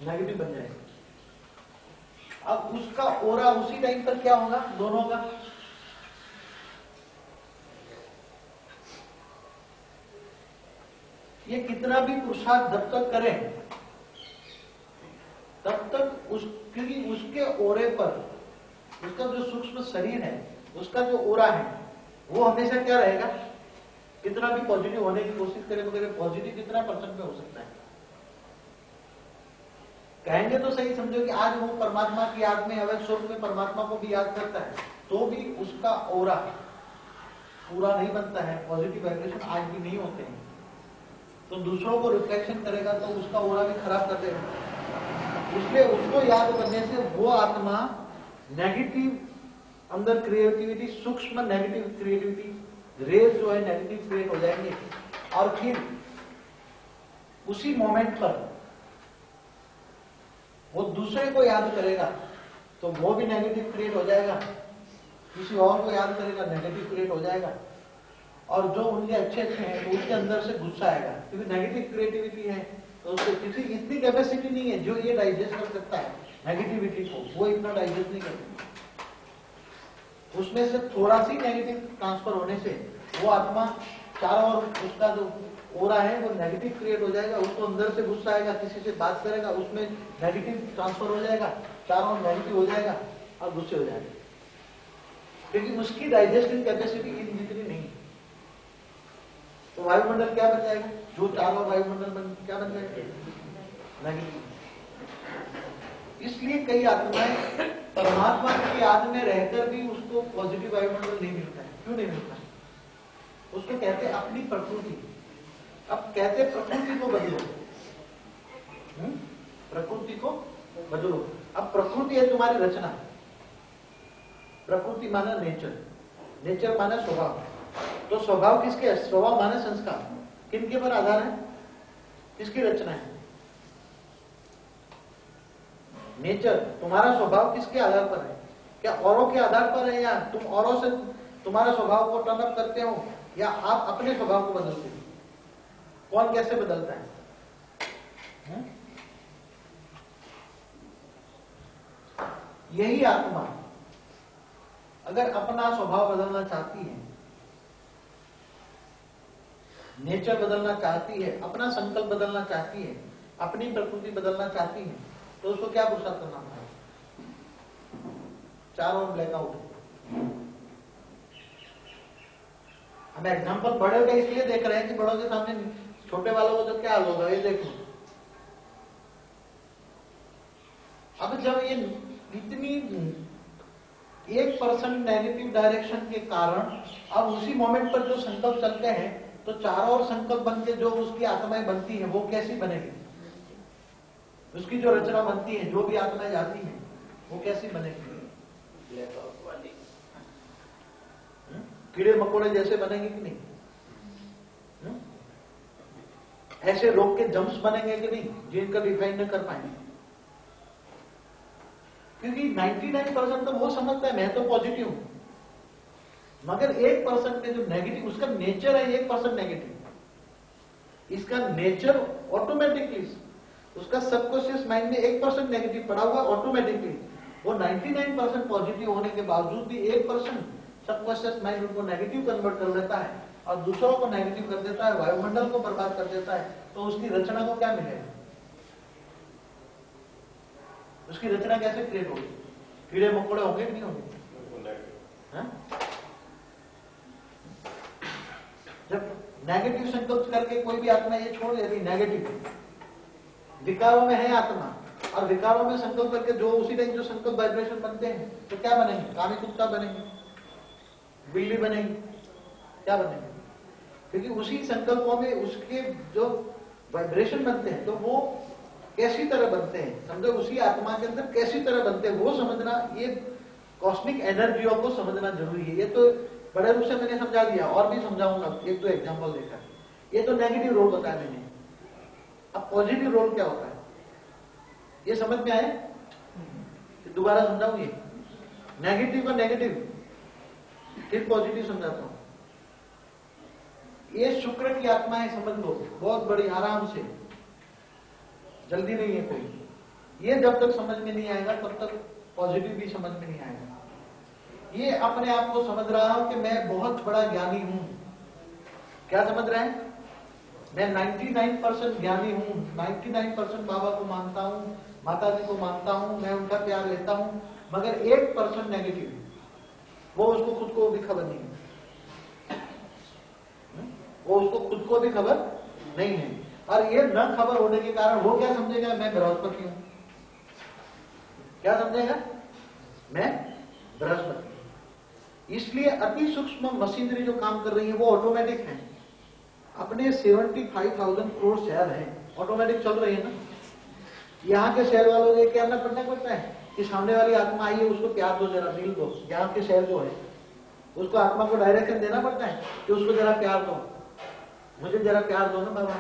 नेगेटिव बन जाएगा। अब उसका ओरा उसी टाइम पर क्या होगा दोनों का, ये कितना भी पुरुषार्थ जब तक करें तब तक क्योंकि उसके ओरे पर उसका जो सूक्ष्म शरीर है, उसका जो ओरा है वो हमेशा क्या रहेगा, कितना भी पॉजिटिव होने की कोशिश करे तो पॉजिटिव कितना परसेंट में हो सकता है। कहेंगे तो सही, समझो कि आज वो परमात्मा की याद में अवैध स्वरूप में परमात्मा को भी याद करता है, तो भी उसका ओरा पूरा नहीं बनता है, पॉजिटिव वाइब्रेशन आज भी नहीं होते हैं, तो दूसरों को रिफ्लेक्शन करेगा तो उसका ओरा भी खराब कर देगा। इसलिए उसको याद करने से वो आत्मा नेगेटिव अंदर क्रिएटिविटी, सूक्ष्म नेगेटिव क्रिएटिविटी रेज जो है नेगेटिव क्रिएट हो जाएंगे, और फिर उसी मोमेंट पर वो दूसरे को याद करेगा तो वो भी नेगेटिव क्रिएट हो जाएगा, किसी और को याद करेगा नेगेटिव क्रिएट हो जाएगा, और जो उनके अच्छे अच्छे हैं तो उसके अंदर से गुस्सा आएगा, क्योंकि नेगेटिव क्रिएटिविटी है तो उसको किसी इतनी कैपेसिटी नहीं है जो ये डाइजेस्ट कर सकता है नेगेटिविटी को, वो इतना डाइजेस्ट नहीं कर सकता। उसमें से थोड़ा सी नेगेटिव ट्रांसफर होने से वो आत्मा चारों ओर उसका जो ओरा है वो नेगेटिव क्रिएट हो जाएगा, उसको अंदर से गुस्सा आएगा, किसी से बात करेगा उसमें नेगेटिव ट्रांसफर हो जाएगा, चारों ओर नेगेटिव हो जाएगा और गुस्से हो जाएगा, क्योंकि उसकी डाइजेस्टिंग कैपेसिटी इन जितनी नहीं। तो वायुमंडल क्या बन जाएगा, जो चारों वायुमंडल क्या बन जाएगा, नेगेटिव। इसलिए कई आत्माएं परमात्मा की याद में रहकर भी उसको पॉजिटिव वायुमंडल नहीं मिलता है। क्यों नहीं मिलता है? उसको कहते हैं अपनी प्रकृति। अब कहते प्रकृति को बदलो, प्रकृति को बदलो। अब प्रकृति है तुम्हारी रचना, प्रकृति माना नेचर, नेचर माना स्वभाव। तो स्वभाव किसके है? स्वभाव माना संस्कार, किनके पर आधार है, किसकी रचना है? नेचर, तुम्हारा स्वभाव किसके आधार पर है? क्या औरों के आधार पर है, या तुम औरों से तुम्हारा स्वभाव को टर्न अप करते हो, या आप अपने स्वभाव को बदलते हो? कौन कैसे बदलता है? यही आत्मा अगर अपना स्वभाव बदलना चाहती है, नेचर बदलना चाहती है, अपना संकल्प बदलना चाहती है, अपनी प्रकृति बदलना चाहती है, तो उसको क्या पुरुषार्थ करना पड़ेगा? चारों ब्लैकआउट। हम एग्जाम्पल बड़े का इसलिए देख रहे हैं कि बड़ों के सामने छोटे वालों को तो क्या हाल होगा, ये देखो। अब जब ये इतनी 1% नेगेटिव डायरेक्शन के कारण अब उसी मोमेंट पर जो संकल्प चलते हैं, तो चारों ओर संकल्प बन के जो उसकी आत्माएं बनती है वो कैसी बनेगी? उसकी जो रचना बनती है, जो भी आत्माएं जाती हैं, वो कैसी बनेगी? कीड़े मकोड़े जैसे बनेंगे कि नहीं? ऐसे रोग के जम्स बनेंगे कि नहीं, जिनका डिफाइन न कर पाएंगे? क्योंकि 99% तो वो समझता है मैं तो पॉजिटिव हूं, मगर 1% में जो नेगेटिव, उसका नेचर है 1% नेगेटिव। इसका नेचर ऑटोमेटिकली, उसका सबकॉन्शियस माइंड में 1% नेगेटिव पड़ा हुआ, ऑटोमेटिकली वो 99% पॉजिटिव होने के बावजूद भी 1% सबकॉन्शियस माइंड उनको नेगेटिव कन्वर्ट कर देता है और दूसरों को नेगेटिव कर देता है, वायुमंडल को बर्बाद कर देता है। तो उसकी रचना को क्या मिलेगा? उसकी रचना कैसे क्रिएट होगी? कीड़े मकोड़े होंगे कि नहीं होंगे? जब नेगेटिव संकल्प करके कोई भी आत्मा ये छोड़ देती, नेगेटिव विकारों में है आत्मा, और विकारों में संकल्प करके जो उसी टाइम जो संकल्प वाइब्रेशन बनते हैं, तो क्या बनेंगे? कामी कुत्ता बनेंगे, बिल्ली बनेगी, क्या बनेंगे? क्योंकि उसी संकल्पों में उसके जो वाइब्रेशन बनते हैं, तो वो कैसी तरह बनते हैं, समझो उसी आत्मा के अंदर कैसी तरह बनते हैं वो समझना, ये कॉस्मिक एनर्जियों को समझना जरूरी है। ये तो बड़े रूप से मैंने समझा दिया, और भी समझाऊंगा एक दो एग्जाम्पल देकर। ये तो नेगेटिव रोल बताया मैंने। अब पॉजिटिव रोल क्या होता है, ये समझ में आए? दोबारा समझाऊं ये नेगेटिव का नेगेटिव, फिर पॉजिटिव समझाता हूं। ये शुक्र की आत्मा है, समझ लो, बहुत बड़ी, आराम से, जल्दी नहीं है कोई। ये जब तक समझ में नहीं आएगा तब तक पॉजिटिव भी समझ में नहीं आएगा। ये अपने आप को समझ रहा हूं कि मैं बहुत बड़ा ज्ञानी हूं। क्या समझ रहे हैं? मैं 99% ज्ञानी हूं, 99% बाबा को मानता हूं, माता जी को मानता हूं, मैं उनका प्यार लेता हूं, मगर 1% नेगेटिव, वो उसको खुद को भी खबर नहीं है, वो उसको खुद को भी खबर नहीं है। और ये न खबर होने के कारण वो क्या समझेगा? मैं बृहस्पति हूं। क्या समझेगा? मैं बृहस्पति। इसलिए अति सूक्ष्म मशीनरी जो काम कर रही है वो ऑटोमेटिक है। अपने 75,000 करोड़ शेयर है, ऑटोमेटिक चल रही है ना। यहाँ के शेयर वालों को क्या करना पड़ता है कि सामने वाली आत्मा आई है, उसको प्यार दो, जरा दिल दो। यहाँ के शेयर जो है उसको आत्मा को डायरेक्शन देना पड़ता है कि उसको जरा प्यार दो, मुझे जरा प्यार दो ना बाबा,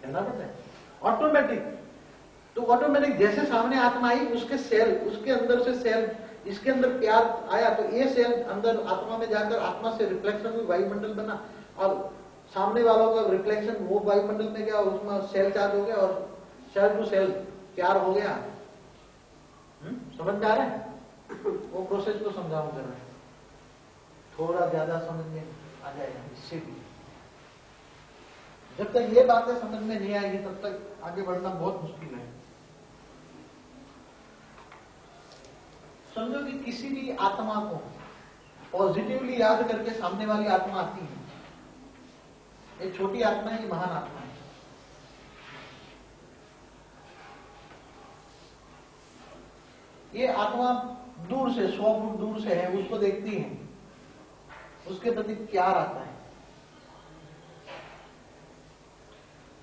कहना पड़ता है ऑटोमेटिक। तो ऑटोमेटिक जैसे सामने आत्मा आई, उसके सेल, उसके अंदर से सेल, इसके अंदर प्यार आया, तो ये सेल अंदर आत्मा में जाकर आत्मा से रिफ्लेक्शन में वायुमंडल बना, और सामने वालों का रिफ्लेक्शन वो वायुमंडल में गया, उसमें सेल चार्ज हो गया और सेल टू सेल प्यार हो गया। समझ में आ रहा है? वो प्रोसेस को समझाऊं जरा। थोड़ा ज्यादा समझ में आ जाएगा इससे भी। जब तक ये बातें समझ में नहीं आएगी तब तक आगे बढ़ना बहुत मुश्किल है। समझो कि किसी भी आत्मा को पॉजिटिवली याद करके सामने वाली आत्मा आती है। एक छोटी आत्मा है, महान आत्मा है। ये आत्मा दूर से 100 फुट दूर से है, उसको देखती है, उसके प्रति प्यार आता है।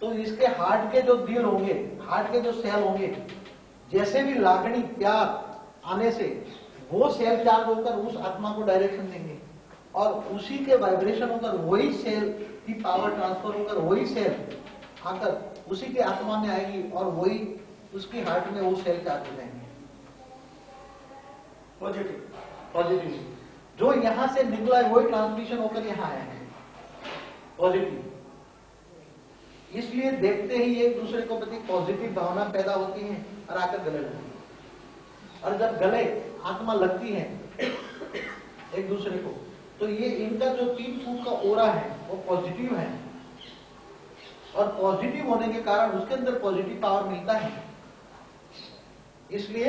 तो इसके हार्ट के जो दिल होंगे, हार्ट के जो सेल होंगे, जैसे भी लागणी प्यार आने से वो सेल चार्ज होकर उस आत्मा को डायरेक्शन देंगे और उसी के वाइब्रेशन होकर वही सेल की पावर ट्रांसफर होकर वही सेल आकर उसी के आत्मा में आएगी और वही उसकी हार्ट में वो सेल चार्ज हो जाएंगे पॉजिटिव। जो यहां से निकला है वही ट्रांसमिशन होकर यहां आया है पॉजिटिव। इसलिए देखते ही एक दूसरे को प्रति पॉजिटिव भावना पैदा होती है और आकर गले लगती है। और जब गले आत्मा लगती है एक दूसरे को, तो ये इनका जो 3 फुट का ओरा है वो पॉजिटिव है और पॉजिटिव होने के कारण उसके अंदर पॉजिटिव पावर मिलता है, इसलिए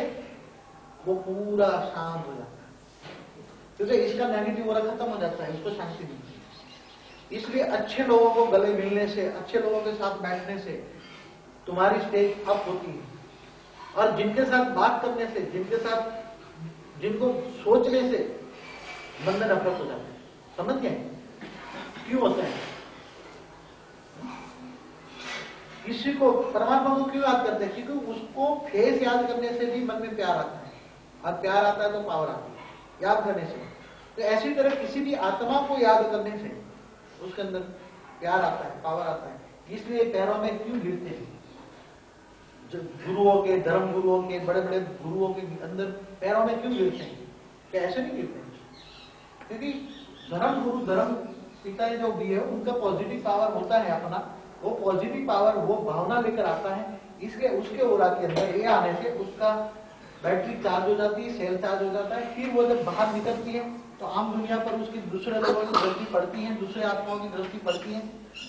वो पूरा शांत हो जाता है। क्योंकि इसका नेगेटिव ओरा खत्म हो जाता है, उसको शांति मिलती है। इसलिए अच्छे लोगों को गले मिलने से, अच्छे लोगों के साथ बैठने से तुम्हारी स्टेज अप होती है। और जिनके साथ बात करने से, जिनको सोचने से मन में नफरत हो जाती है। समझ गए क्यों होता है? किसी को परमात्मा को क्यों याद करते हैं? क्योंकि उसको फेस याद करने से भी मन में प्यार आता है और प्यार आता है तो पावर आती है याद करने से। तो ऐसी तरह किसी भी आत्मा को याद करने से उसके अंदर प्यार आता है, पावर आता है। इसलिए पैरों में क्यों गिरते हैं? जो गुरुओं के, धर्म गुरुओं के, बड़े बड़े गुरुओं के अंदर पैरों में क्यों गिरते हैं? क्या ऐसे नहीं गिरते हैं? क्योंकि धर्म गुरु, धर्म पिता जो भी है उनका पॉजिटिव पावर होता है अपना, वो पॉजिटिव पावर, वो भावना लेकर आता है। इसलिए उसके ओरा के अंदर ये आने से उसका बैटरी चार्ज हो जाती है, सेल चार्ज हो जाता है। फिर वो जब बाहर निकलती है तो आम दुनिया पर उसकी दूसरे लोगों की दृष्टि पड़ती है, दूसरे आत्माओं की दृष्टि पड़ती है,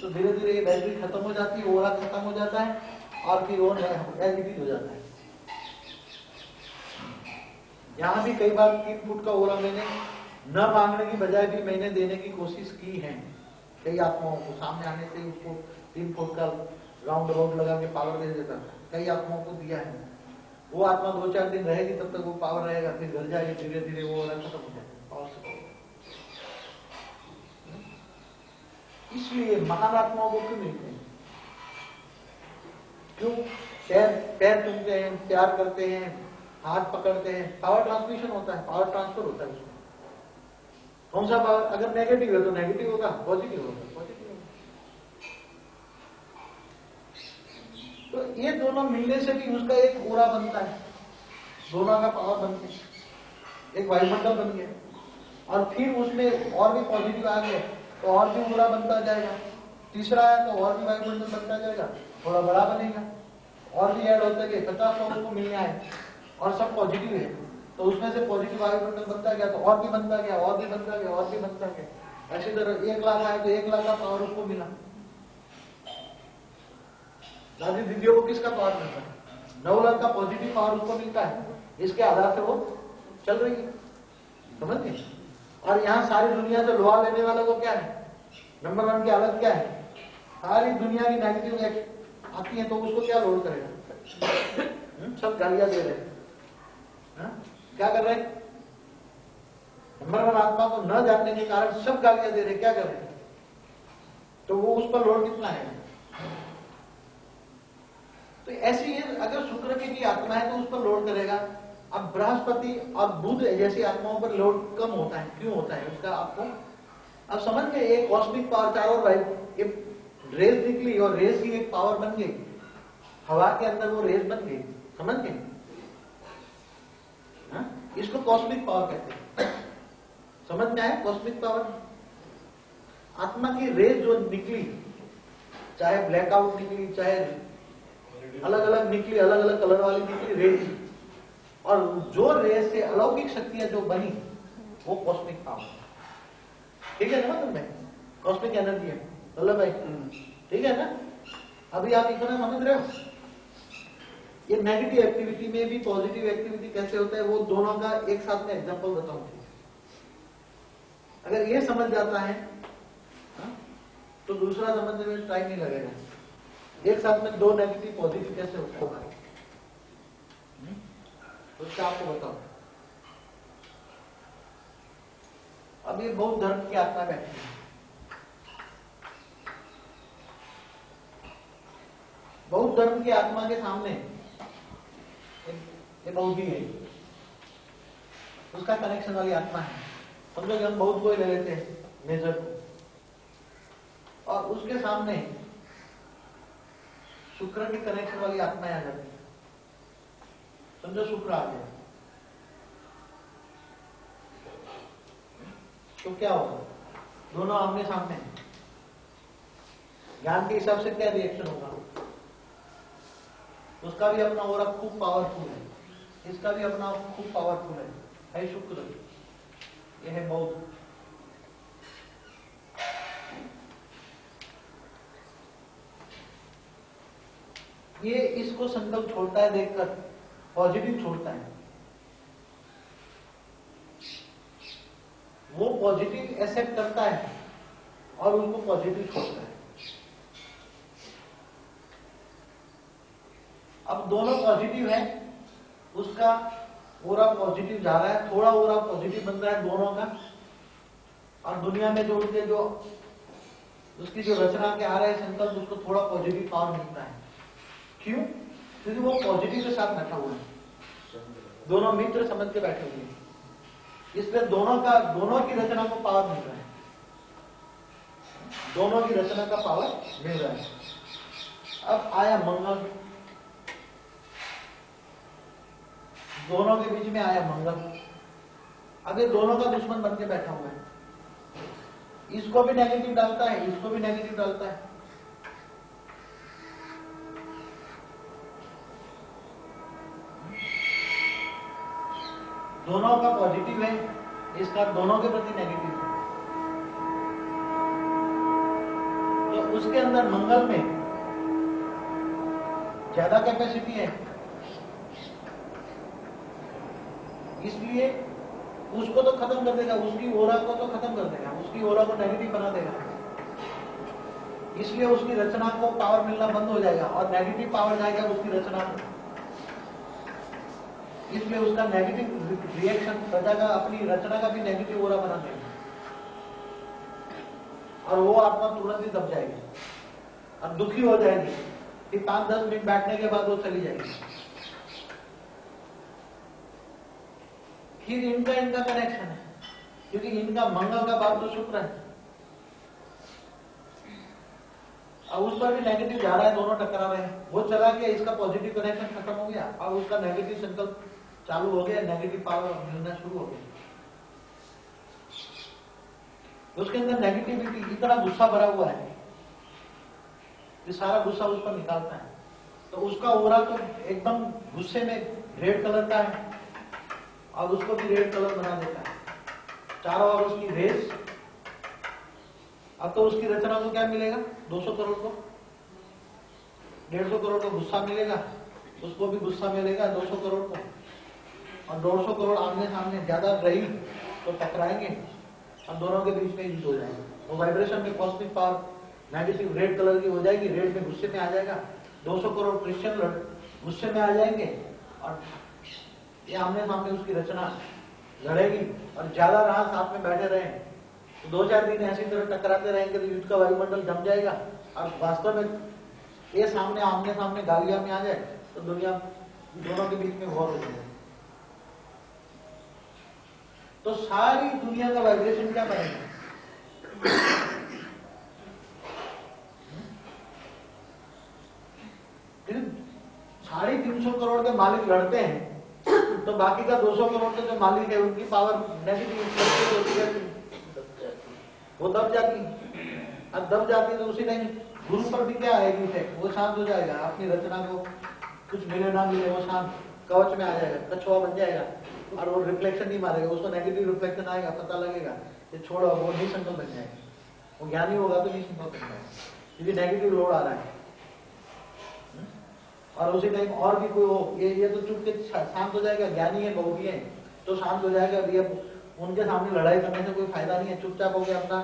तो धीरे धीरे ये बैटरी खत्म हो जाती है, ओरा खत्म हो जाता है और फिर वो एजिटिव हो जाता है। यहां भी कई बार 3 फुट का ओरा मैंने न मांगने की बजाय भी मैंने देने की कोशिश की है। कई आत्माओं को सामने आने से उसको 3 फुट का राउंड लगा के पावर दे देता था। कई आत्माओं को दिया है। वो आत्मा 2-4 दिन रहेगी, तब तक वो पावर रहेगा, फिर घर जाएगी, धीरे धीरे वो ओरा खत्म हो जाएगा। इसलिए महान आत्माओं को क्यों मिलते हैं? क्यों? पैर चूमते हैं, प्यार करते हैं, हाथ पकड़ते हैं, पावर ट्रांसमिशन होता है, पावर ट्रांसफर होता है उसमें। कौन सा पावर? अगर नेगेटिव है तो नेगेटिव होगा, पॉजिटिव होगा पॉजिटिव होगा। तो ये दोनों मिलने से भी उसका एक ओरा बनता है, दोनों का पावर बनते हैं, एक वायुमंडल बन गया। और फिर उसमें और भी पॉजिटिव आ गए तो और भी ओरा बनता जाएगा। तीसरा आया तो और भी वायुमंडल बनता जाएगा, थोड़ा बड़ा बनेगा, और भी ऐड होते गए। 50 लोग उसको मिलने आए और सब पॉजिटिव है, तो उसमें से पॉजिटिव वायुमंडल बनता गया, तो और भी बनता गया, और भी बनता गया, और भी बनता गया। ऐसी तरह 1 लाख आए तो 1 लाख का पावर उसको मिला। दादी दीदियों को किसका पावर मिलता है? 9 लाख का पॉजिटिव पावर उसको मिलता है। इसके आधार से वो चल रही है, समझ गए? और यहाँ सारी दुनिया से लोहा लेने वाला को क्या है? नंबर 1 की हालत क्या है? सारी दुनिया की नेगेटिव आती है तो उसको क्या लोड करेगा? सब गालियां दे रहे हैं। क्या कर रहे हैं? नंबर 1 आत्मा को न जानने के कारण सब गालियां दे रहे, क्या कर रहे हैं? तो वो उस पर लोड कितना है? तो ऐसी है, अगर शुक्र की आत्मा है तो उस पर लोड करेगा। अब बृहस्पति और बुध जैसी आत्माओं पर लोड कम होता है। क्यों होता है उसका? आपको अब समझ गए। एक कॉस्मिक पावर चारों रेस निकली और रेस की एक पावर बन गई, हवा के अंदर वो रेस बन गई, समझ गए? इसको कॉस्मिक पावर कहते हैं। समझ में आए? कॉस्मिक पावर आत्मा की रेस जो निकली, चाहे ब्लैकआउट निकली, चाहे अलग अलग निकली, अलग अलग कलर वाली निकली रेस, और जो रेस से अलौकिक शक्तियां जो बनी वो कॉस्मिक पावर। ठीक है ना तुम्हें? कॉस्मिक एनर्जी है वल्लभ भाई, ठीक है ना? अभी आप इतना समझ रहे हो? ये नेगेटिव एक्टिविटी में भी पॉजिटिव एक्टिविटी कैसे होता है, वो दोनों का एक साथ में एग्जांपल बताऊंगी। अगर ये समझ जाता है तो दूसरा समझने में टाइम नहीं लगेगा। एक साथ में दो नेगेटिव पॉजिटिव कैसे होता है उसका आपको बताओ। अब ये बौद्ध धर्म की आत्मा बैठी है। बौद्ध धर्म की आत्मा के सामने ये बौद्धि है, उसका कनेक्शन वाली आत्मा है। समझो कि हम बौद्ध को ही ले लेते हैं मेजर को, और उसके सामने शुक्र की कनेक्शन वाली आत्माएं आ जाती है। समझो शुक्र आ गया तो क्या होगा? दोनों आमने सामने, ज्ञान के हिसाब से क्या रिएक्शन होगा? उसका भी अपना ओरा खूब पावरफुल है, इसका भी अपना खूब पावरफुल है शुक्र, यह है बौद्ध। ये इसको संकल्प छोड़ता है देखकर, पॉजिटिव छोड़ता है, वो पॉजिटिव एक्सेप्ट करता है और उसको पॉजिटिव छोड़ता है। अब दोनों पॉजिटिव है, उसका ओरा पॉजिटिव जा रहा है, थोड़ा ओरा पॉजिटिव बन रहा है दोनों का, और दुनिया में जो उनके जो उसकी जो रचना के आ रहे हैं संकल्प, उसको थोड़ा पॉजिटिव पावर मिलता है। क्यों? क्योंकि वो पॉजिटिव के साथ बैठा हुआ है, दोनों मित्र समझ के बैठे हुए हैं, इसलिए दोनों की रचना को पावर मिल रहा है, दोनों की रचना का पावर मिल रहा है। अब आया मंगल, दोनों के बीच में आया मंगल। अब ये दोनों का दुश्मन बन के बैठा हुआ है, इसको भी नेगेटिव डालता है, इसको भी नेगेटिव डालता है। दोनों का पॉजिटिव है, इसका दोनों के प्रति नेगेटिव है। तो उसके अंदर मंगल में ज्यादा कैपेसिटी है, इसलिए उसको तो खत्म कर देगा, उसकी ओरा को तो खत्म कर देगा, उसकी ओरा को नेगेटिव बना देगा, इसलिए उसकी रचना को पावर मिलना बंद हो जाएगा और नेगेटिव पावर जाएगा उसकी रचना में। इसलिए उसका नेगेटिव रिएक्शन प्रजा का अपनी रचना का भी नेगेटिव ओरा बना देगा और वो आत्मा तुरंत ही दब जाएगी और दुखी हो जाएगी कि 5-10 मिनट बैठने के बाद वो चली जाएगी। फिर इनका कनेक्शन है, क्योंकि इनका मंगल का भाव तो शुक्र है, और उस पर भी नेगेटिव जा रहा है, दोनों टकरा रहे हैं। वो चला गया, इसका पॉजिटिव कनेक्शन खत्म हो गया और उसका नेगेटिव संकल्प चालू हो गया, नेगेटिव पावर मिलना शुरू हो गया। उसके अंदर नेगेटिविटी, इतना गुस्सा भरा हुआ है कि सारा गुस्सा उस पर निकालता है, तो उसका ओरा तो एकदम गुस्से में रेड कलर का है और उसको भी रेड कलर बना देता है, चारों ओर उसकी रेस। अब तो उसकी रचना को क्या मिलेगा? 200 करोड़ को, 150 करोड़ को गुस्सा मिलेगा, उसको भी गुस्सा मिलेगा 200 करोड़ को, और 150 करोड़ आमने सामने ज्यादा रही तो टकराएंगे और दोनों के बीच में युद्ध हो जाएगा। वो वाइब्रेशन में cosmic power negative red colour की हो जाएगी, रेड में गुस्से में आ जाएगा, 200 करोड़ क्रिश्चियन गुस्से में आ जाएंगे और ये आमने सामने उसकी रचना लड़ेगी। और ज्यादा रहा साथ में बैठे रहे तो 2-4 दिन ऐसी तरह टकराते रहेंगे तो युद्ध का वायुमंडल जम जाएगा और वास्तव में ये सामने आमने सामने गालिया में आ जाए तो दुनिया दोनों के बीच में वॉर हो जाए। तो सारी दुनिया का वाइब्रेशन क्या करेंगे? 350 करोड़ के मालिक लड़ते हैं तो बाकी का 200 करोड़ के जो मालिक है उनकी पावर नेगेटिव वो दब जाती। अब दब जाती तो उसी टाइम गुरु पर भी क्या आएगी इफेक्ट? वो शांत हो जाएगा, अपनी रचना को कुछ मिले ना मिले वो शांत कवच में आ जाएगा, कछुआ बन जाएगा और वो रिफ्लेक्शन नहीं मारेगा, उसको नेगेटिव रिफ्लेक्शन आएगा, पता लगेगा ये छोड़ो, वो निसंकल्प बन जाएगा। वो ज्ञानी होगा तो निसंकल्प बन जाएगा, क्योंकि नेगेटिव लोड आ रहा है। और उसी टाइम और भी कोई हो, ये तो चुप के शांत हो जाएगा, ज्ञानी है, बहुगी है तो शांत हो जाएगा। ये उनके सामने लड़ाई करने से कोई फायदा नहीं है, चुपचाप होकर अपना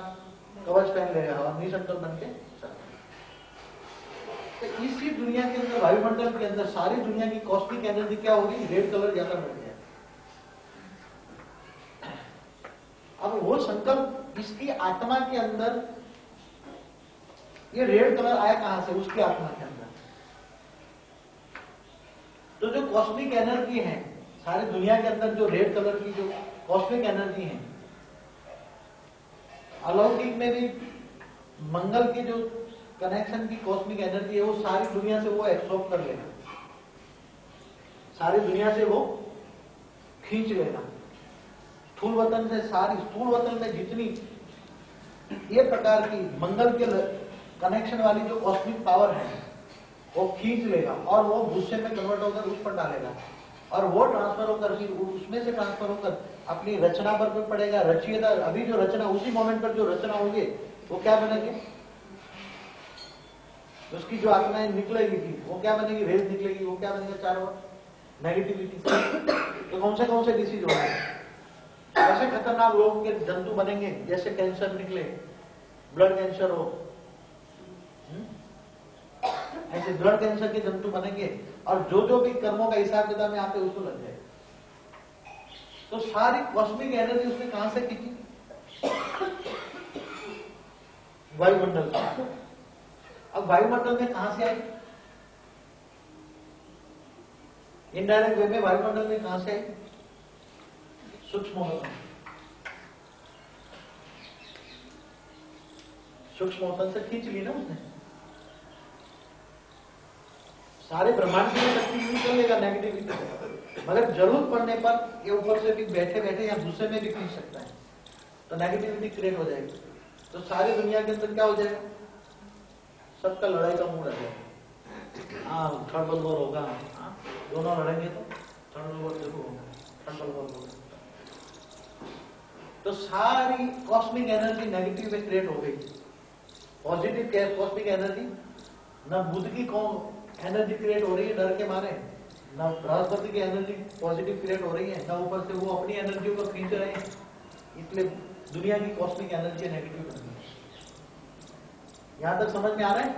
कवच पहन लेगा और निसंकल्प बन के। तो इसी दुनिया के अंदर, वायुमंडल के अंदर सारी दुनिया की कॉस्मिक एनर्जी क्या होगी? रेड कलर ज्यादा बढ़ गया। अब वो संकल्प इसकी आत्मा के अंदर, ये रेड कलर आया कहां से? उसकी आत्मा के अंदर। तो जो कॉस्मिक एनर्जी है सारी दुनिया के अंदर, जो रेड कलर की जो कॉस्मिक एनर्जी है, अलौकिक में भी मंगल की जो कनेक्शन की कॉस्मिक एनर्जी है, वो सारी दुनिया से वो एब्सॉर्ब कर लेगा, सारी दुनिया से वो खींच लेगा। स्थूल वतन से सारी, स्थूल वतन में जितनी ये प्रकार की मंगल के कनेक्शन वाली जो कॉस्मिक पावर है वो खींच लेगा और वो गुस्से में कन्वर्ट होकर उस पर डालेगा, और वो ट्रांसफर होकर फिर उसमें से ट्रांसफर होकर अपनी रचना पर भी पड़ेगा। रचिएगा, अभी जो रचना, उसी मोमेंट पर जो रचना होगी वो क्या बनेगी? उसकी जो आत्माएं निकलेगी थी वो क्या बनेगी? रेज निकलेगी, वो क्या बनेगा? चारों नेगेटिविटी। तो कौन से डिसीज होंगे? ऐसे खतरनाक रोग के जंतु बनेंगे जैसे कैंसर निकले, ब्लड कैंसर हो, ऐसे ब्लड कैंसर के जंतु बनेंगे, और जो भी कर्मों का हिसाब किताब में आते उसको लग जाएगा। तो सारी कॉस्मिक एनर्जी उसने कहां से खींची? वायुमंडल से। अब वायुमंडल में कहां से आई? इनडायरेक्ट वे में वायुमंडल में कहां से आई? सूक्ष्म होतन। सूक्ष्म होतन से खींच ली ना उसने। सारे ब्रह्मांड की शक्ति यूज कर लेगा नेगेटिविटी, मगर जरूरत पड़ने पर ये ऊपर से भी बैठे बैठे या दूसरे में भी खींच सकता है, तो नेगेटिविटी क्रिएट हो जाएगी। तो सारी दुनिया के अंदर क्या हो जाएगा? सबका लड़ाई का मूड आ जाएगा। हाँ, थर्ड वॉर होगा, दोनों लड़ेंगे तो थर्ड वॉर जरूर होगा, थर्ड वॉर होगा। तो सारी कॉस्मिक एनर्जी नेगेटिव में क्रिएट हो गई। पॉजिटिव कॉस्मिक एनर्जी, न बुद्ध की कौन एनर्जी क्रिएट हो रही है डर के मारे, न बृहस्पति की एनर्जी पॉजिटिव क्रिएट हो रही है, न ऊपर से वो अपनी एनर्जी को खींच रहे हैं, इसलिए दुनिया की कॉस्मिक एनर्जी नेगेटिव बन गई। यहां तक समझ में आ रहा है?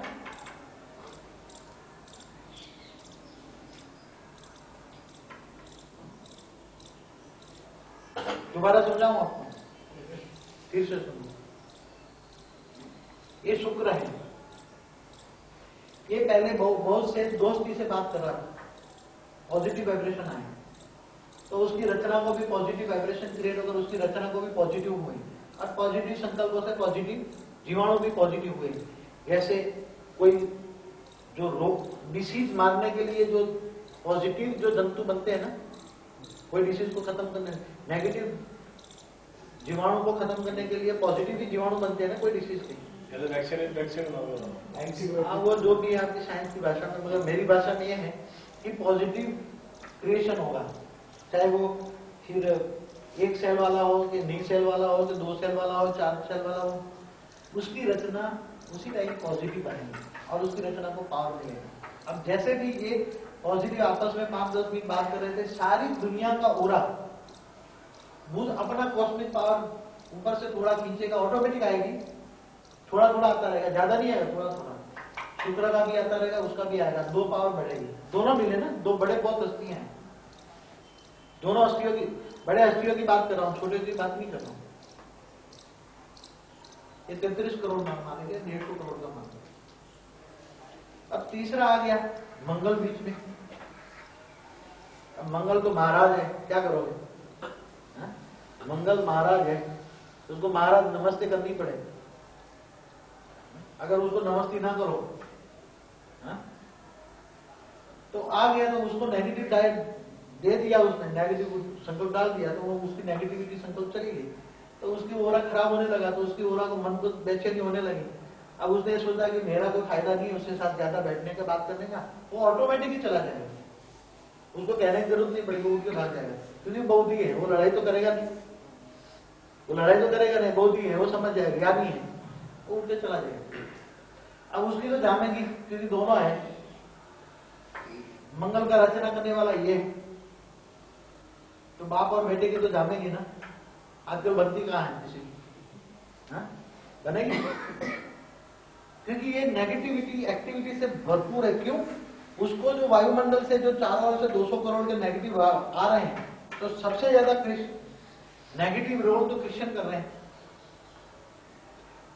दोबारा समझाऊं आपको, फिर से सुनो। ये शुक्र है, ये पहले बहुत से दोस्ती से बात कर रहा था, पॉजिटिव वाइब्रेशन आए तो उसकी रचना को भी पॉजिटिव वाइब्रेशन क्रिएट होकर उसकी रचना को भी पॉजिटिव हुई, और पॉजिटिव संकल्पों से पॉजिटिव जीवाणु भी पॉजिटिव हुए। जैसे कोई जो रोग डिसीज मारने के लिए जो पॉजिटिव जो जंतु बनते हैं ना, कोई डिसीज को खत्म करने, नेगेटिव जीवाणु को खत्म करने के लिए पॉजिटिव भी जीवाणु बनते हैं ना कोई डिसीज के। हाँ, वो जो भी है आपकी साइंस की भाषा में, मगर मेरी भाषा में ये है कि पॉजिटिव क्रिएशन होगा, चाहे वो फिर एक सेल वाला हो कि नहीं सेल वाला हो कि 2 सेल वाला हो, 4 सेल वाला हो, उसकी रचना उसी टाइप पॉजिटिव बनेगी और उसकी रचना को पावर मिलेगा। अब जैसे भी ये पॉजिटिव आपस में 5-10 मिनट बात कर रहे थे, सारी दुनिया का ओरा बुध अपना कॉस्मिक पावर ऊपर से थोड़ा खींचेगा, ऑटोमेटिक आएगी, थोड़ा थोड़ा आता रहेगा, ज्यादा नहीं आएगा, थोड़ा थोड़ा। शुक्र का भी आता रहेगा, उसका भी आएगा, 2 पावर बढ़ेगी, दोनों मिले ना, 2 बड़े बहुत हस्तियां हैं, दोनों हस्तियों की, बड़े हस्तियों की बात कर रहा हूँ, छोटे की बात नहीं कर रहा हूँ। ये 33 करोड़ नाम मानेंगे, 150 करोड़ का मान। अब तीसरा आ गया मंगल बीच में। अब मंगल तो महाराज है, क्या करोगे? मंगल महाराज है तो उसको महाराज नमस्ते करनी पड़ेगी। अगर उसको नमस्ते ना करो तो आ गया, तो उसको नेगेटिव डाइट दे दिया, उसने नेगेटिव संकल्प डाल दिया, तो वो उसकी नेगेटिविटी संकल्प चली गई, तो उसकी ओरा खराब होने लगा, तो उसकी ओरा को मन को बेचैनी होने लगी। अब उसने सोचा कि मेरा कोई फायदा नहीं उसके साथ ज्यादा बैठने का, बात करने का, वो ऑटोमेटिकली चला जाएगा। उसको कहने की जरूरत नहीं पड़ेगी, उठ के भाग जाएगा, क्योंकि बौद्धी है, वो लड़ाई तो करेगा नहीं, वो लड़ाई तो करेगा नहीं, बौद्धी है, वो समझ जाएगा, ज्ञानी है, वो उठ के चला जाएगा। अब उसकी तो जामेगी, क्योंकि दोनों है, मंगल का रचना करने वाला ये है, तो बाप और बेटे की तो जामेगी ना। आजकल बनती कहाँ है किसी की, हाँ? बनेगी, क्योंकि ये नेगेटिविटी एक्टिविटी से भरपूर है। क्यों? उसको जो वायुमंडल से जो चारों ओर से 200 करोड़ के नेगेटिव आ रहे हैं, तो सबसे ज्यादा नेगेटिव रोल तो क्रिश्चियन कर रहे हैं।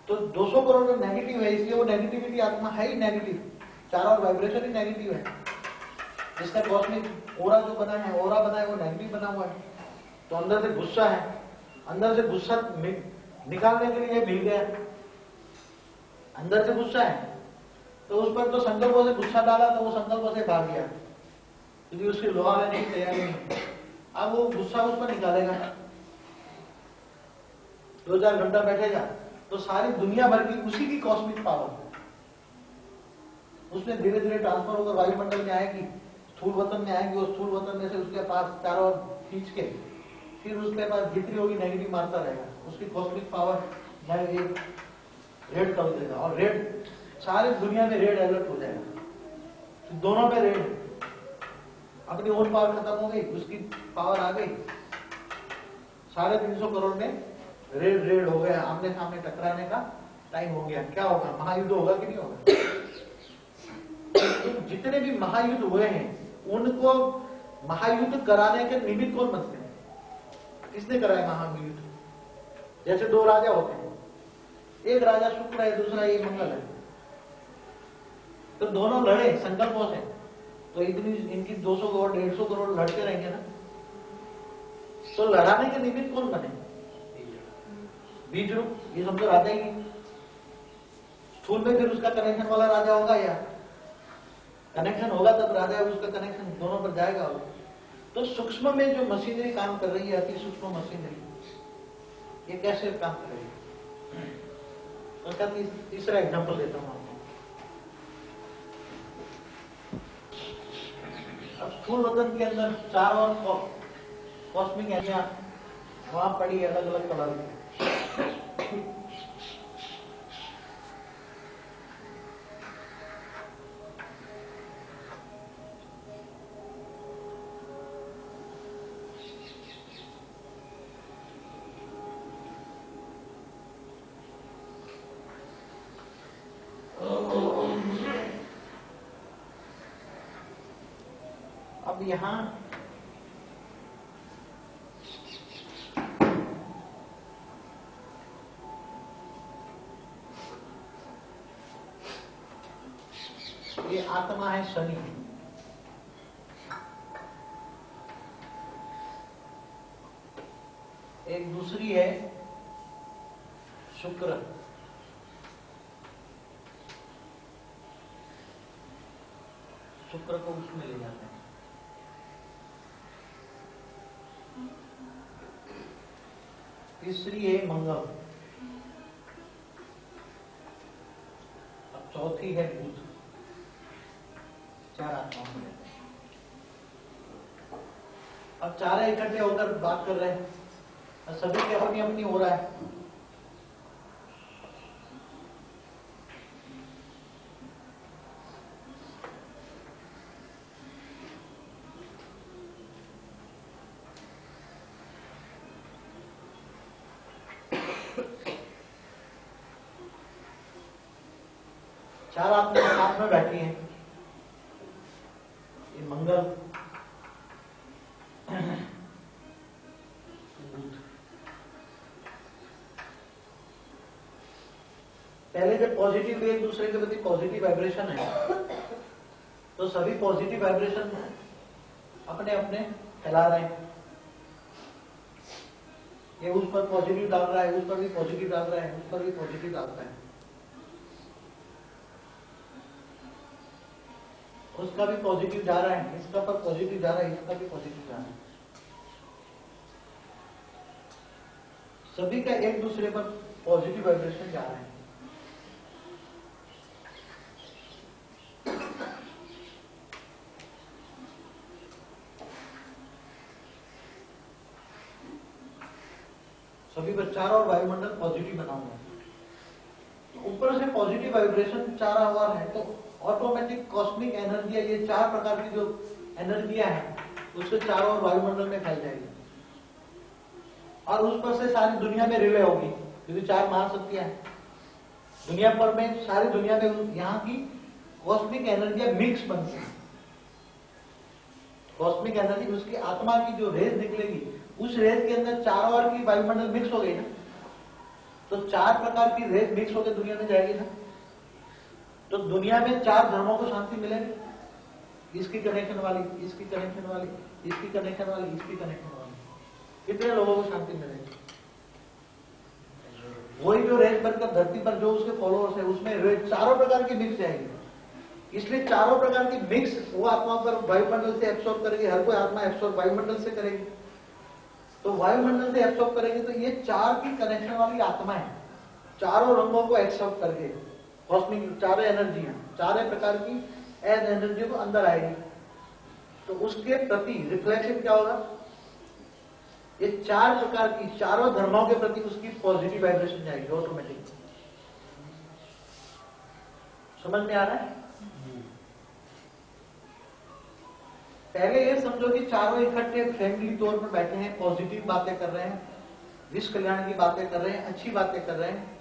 तो 200 करोड़ में नेगेटिव है, इसलिए वो नेगेटिविटी आत्मा है ही नेगेटिव, चारों ओर वाइब्रेशन ही नेगेटिव है। जिसका कॉस्मिक ओरा जो बना है, ओरा बना है, वो नेगेटिव बना हुआ है। तो अंदर से गुस्सा है, अंदर से गुस्सा निकालने के लिए मिल गया, अंदर से गुस्सा है, तो उस पर तो संकल्पों से गुस्सा डाला, तो वो संकल्पों से भाग गया, क्योंकि उसकी लोहा लेने की तैयारी नहीं। अब वो गुस्सा उस पर निकालेगा, 2-4 घंटा बैठेगा, तो सारी दुनिया भर की उसी की कॉस्मिक पावर उसमें धीरे धीरे ट्रांसफर होकर वायुमंडल में आएगी, स्थूल वतन में आएगी, और स्थूल वतन में से उसके पास चारों ओर खींच के फिर उसके पास जितनी होगी नेगेटिव मारता रहेगा। उसकी कॉस्मिक पावर एक रेड कर देगा, और रेड सारी दुनिया में रेड अलर्ट हो जाएगा, तो दोनों पे रेड, अपनी ओन पावर खत्म हो गई, उसकी पावर आ गई, 350 करोड़ में रेड हो गया, आमने सामने टकराने का टाइम हो गया। क्या होगा? महायुद्ध होगा कि नहीं होगा? तो जितने भी महायुद्ध हुए हैं, उनको महायुद्ध कराने के निमित्त कौन बनते हैं? किसने कराया महायुद्ध? जैसे 2 राजा होते हैं, एक राजा शुक्र है, दूसरा ये मंगल है, तो दोनों लड़े संकल्पों से, तो इनकी 200 करोड़ 150 करोड़ लड़ते रहेंगे ना। तो लड़ाने के निमित्त कौन बने? बीज रूप, ये सब तो राजा ही है। स्थूल में फिर उसका कनेक्शन वाला राजा होगा, या कनेक्शन होगा तब राजा है, उसका कनेक्शन दोनों पर जाएगा। तो सूक्ष्म में जो मशीनरी काम कर रही है, अति सूक्ष्म मशीनरी, ये कैसे काम कर रही है? उसका तीसरा एग्जांपल देता हूं आपको। अब स्थूल वतन के अंदर चारों कॉस्मिक एरिया वहां पड़ी अलग अलग कलर की। अब यहां ये आत्मा है शनि, एक दूसरी है शुक्र, शुक्र को उसमें ले जाते हैं। तीसरी है मंगल, अब चौथी है बुध। 4 आत्माओं में अब 4 इकट्ठे होकर बात कर रहे हैं, और सभी की अपनी अपनी हो रहा है। चार आत्मा साथ में बैठी हैं, ये मंगल, पहले जब पॉजिटिव एक दूसरे के प्रति पॉजिटिव वाइब्रेशन है, तो सभी पॉजिटिव वाइब्रेशन अपने अपने फैला रहे हैं। ये उस पर पॉजिटिव डाल रहा है, उस पर भी पॉजिटिव डाल रहा है, उस पर भी पॉजिटिव डालता है, उसका भी पॉजिटिव जा रहा है, इसका पर पॉजिटिव जा रहा है, इसका भी पॉजिटिव जा रहा है। सभी का एक दूसरे पर पॉजिटिव वाइब्रेशन जा रहा है। सभी पर 4 और वायुमंडल पॉजिटिव बनाऊंगा। तो ऊपर से पॉजिटिव वाइब्रेशन 4 आवर है, तो ऑटोमेटिक कॉस्मिक एनर्जी, ये 4 प्रकार की जो एनर्जियां हैं उसके 4 और वायुमंडल में फैल जाएगी और उस पर से सारी दुनिया में रिले होगी, क्योंकि 4 महाशक्तियां हैं दुनिया पर में, सारी दुनिया में यहाँ की कॉस्मिक एनर्जी मिक्स बनती है। कॉस्मिक एनर्जी, उसकी आत्मा की जो रेज निकलेगी, उस रेज के अंदर 4 और की वायुमंडल मिक्स हो गई ना, तो 4 प्रकार की रेज मिक्स होकर दुनिया में जाएगी ना, तो दुनिया में 4 धर्मों को शांति मिलेगी। इसकी कनेक्शन वाली, इसकी कनेक्शन वाली, इसकी कनेक्शन वाली, इसकी कनेक्शन वाली, कितने लोगों को शांति मिलेगी? वही जो रेज बनकर धरती पर जो उसके फॉलोअर्स है उसमें रेज 4 प्रकार की मिक्स जाएगी। इसलिए 4 प्रकार की मिक्स वो आत्मा पर वायुमंडल से एब्सॉर्ब करेगी। हर कोई आत्मा एब्सॉर्ब वायुमंडल से करेगी, तो वायुमंडल से एब्सॉर्ब करेगी, तो ये 4 की कनेक्शन वाली आत्मा है, चारों रंगों को एक्सेप्ट करके कॉस्मिक 4 एनर्जियां, 4 प्रकार की एनर्जी को अंदर आएगी, तो उसके प्रति रिफ्लेक्शन क्या होगा? ये 4 प्रकार की, चारों धर्मों के प्रति उसकी पॉजिटिव वाइब्रेशन जाएगी ऑटोमेटिक। समझ में आ रहा है? पहले ये समझो कि चारों इकट्ठे फ्रेंडली तौर पर बैठे हैं, पॉजिटिव बातें कर रहे हैं, विश्व कल्याण की बातें कर रहे हैं, अच्छी बातें कर रहे हैं,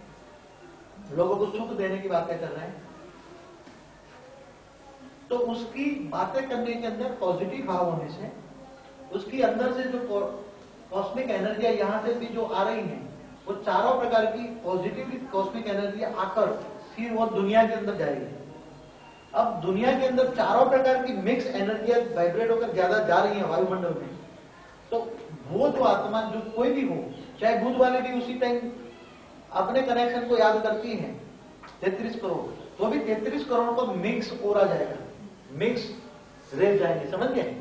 लोगों को सुख देने की बातें कर रहे हैं। तो उसकी बातें करने के अंदर पॉजिटिव भाव होने से उसकी अंदर से जो कॉस्मिक एनर्जी यहां से भी जो आ रही है, वो चारों प्रकार की पॉजिटिव कॉस्मिक एनर्जी आकर फिर वो दुनिया के अंदर जाएगी। अब दुनिया के अंदर चारों प्रकार की मिक्स एनर्जी वाइब्रेट होकर ज्यादा जा रही है वायुमंडल में, तो वो जो आत्मा जो कोई भी हो, चाहे भूत वाले भी उसी टाइम अपने कनेक्शन को याद करती है 33 करोड़, तो भी 33 करोड़ को मिक्स ओरा जाएगा, मिक्स रेज जाएंगे। समझ गए?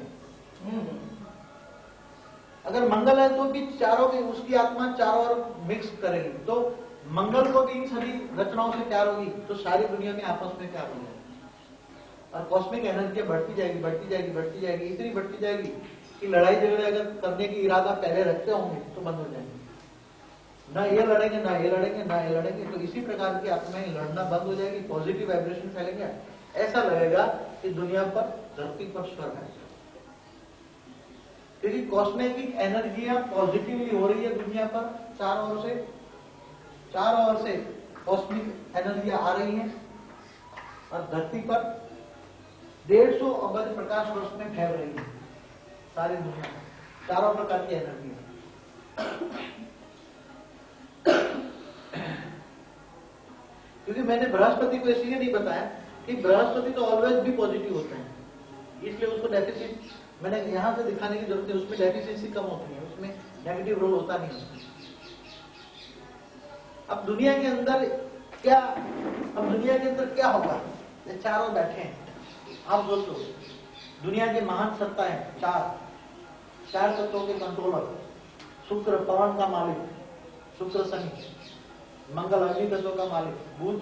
अगर मंगल है तो भी चारों की उसकी आत्मा चारों ओर मिक्स करेगी, तो मंगल को भी इन सभी रचनाओं से प्यार होगी, तो सारी दुनिया में आपस में प्यार हो जाएगा और कॉस्मिक एनर्जी बढ़ती जाएगी, बढ़ती जाएगी, बढ़ती जाएगी, इतनी बढ़ती जाएगी कि लड़ाई झगड़े अगर करने की इरादा पहले रखते होंगे तो बंद हो जाएंगे। ना ये लड़ेंगे, ना ये लड़ेंगे, ना ये लड़ेंगे, तो इसी प्रकार की आत्माएं लड़ना बंद हो जाएगी, पॉजिटिव वाइब्रेशन फैलेगा। ऐसा लगेगा कि दुनिया पर, धरती पर स्वर्ग है, क्योंकि कॉस्मिक एनर्जियां पॉजिटिवली हो रही है दुनिया पर, चारों ओर से कॉस्मिक एनर्जियां आ रही हैं और धरती पर 150 अरब प्रकाश वर्ष में फैल रही है सारी दुनिया में, चारों प्रकार की एनर्जी। क्योंकि मैंने बृहस्पति को इसलिए नहीं बताया कि बृहस्पति तो ऑलवेज भी पॉजिटिव होता है, इसलिए उसको डेफिसिट मैंने यहां से दिखाने की जरूरत है। उसमें डेफिशिएंसी कम होती है, उसमें नेगेटिव रोल होता नहीं है। अब दुनिया के अंदर क्या होगा? ये चारों बैठे हैं, आप सोचो, दुनिया के महान सत्ता है चार तत्वों के कंट्रोलर, शुक्र पवन का मालिक, शुक्र शनि, मंगल अग्नि तत्व का मालिक, बुध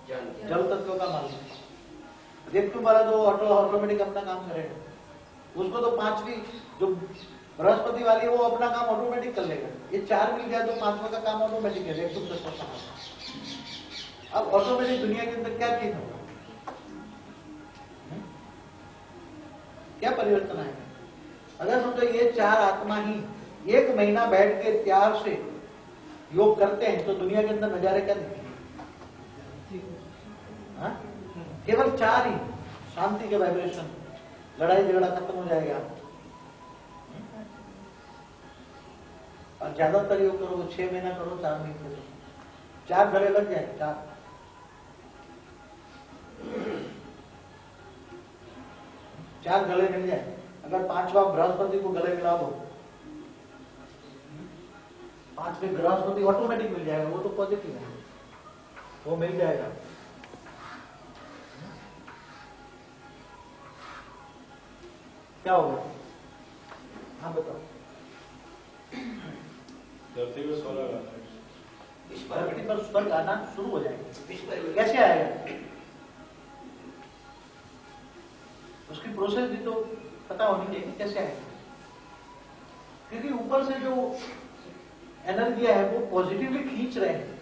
जल तत्व का मालिक। रेक्टू वाला जो ऑटोमेटिक अपना काम करेगा, उसको तो 5वीं जो बृहस्पति वाली है वो अपना काम ऑटोमेटिक कर लेगा। ये 4 मिल गया तो 5वां का काम ऑटोमेटिक है, रेक्टू तत्व का। अब ऑटोमेटिक दुनिया के अंदर क्या चीज होगा, क्या परिवर्तन आएगा? अगर समझो ये 4 आत्मा ही 1 महीना बैठ के प्यार से योग करते हैं तो दुनिया के अंदर नजारे क्या दिखेंगे? केवल 4 ही, शांति के वाइब्रेशन, लड़ाई झगड़ा खत्म हो जाएगा। और ज्यादातर योग करो, 6 महीना करो, 4 महीने करो, 4 गले लग जाए, 4 गले मिल जाए। अगर 5वां बृहस्पति को गले मिला दो, 5वें बृहस्पति ऑटोमेटिक मिल जाएगा, वो तो पॉजिटिव है, वो मिल जाएगा। क्या होगा? हाँ बताओ। धरती पर स्वर्ग आना शुरू हो जाएगा। कैसे आएगा? उसकी प्रोसेस भी तो पता होनी चाहिए कैसे आएगा, क्योंकि ऊपर से जो एनर्जियां है वो पॉजिटिवली खींच रहे हैं,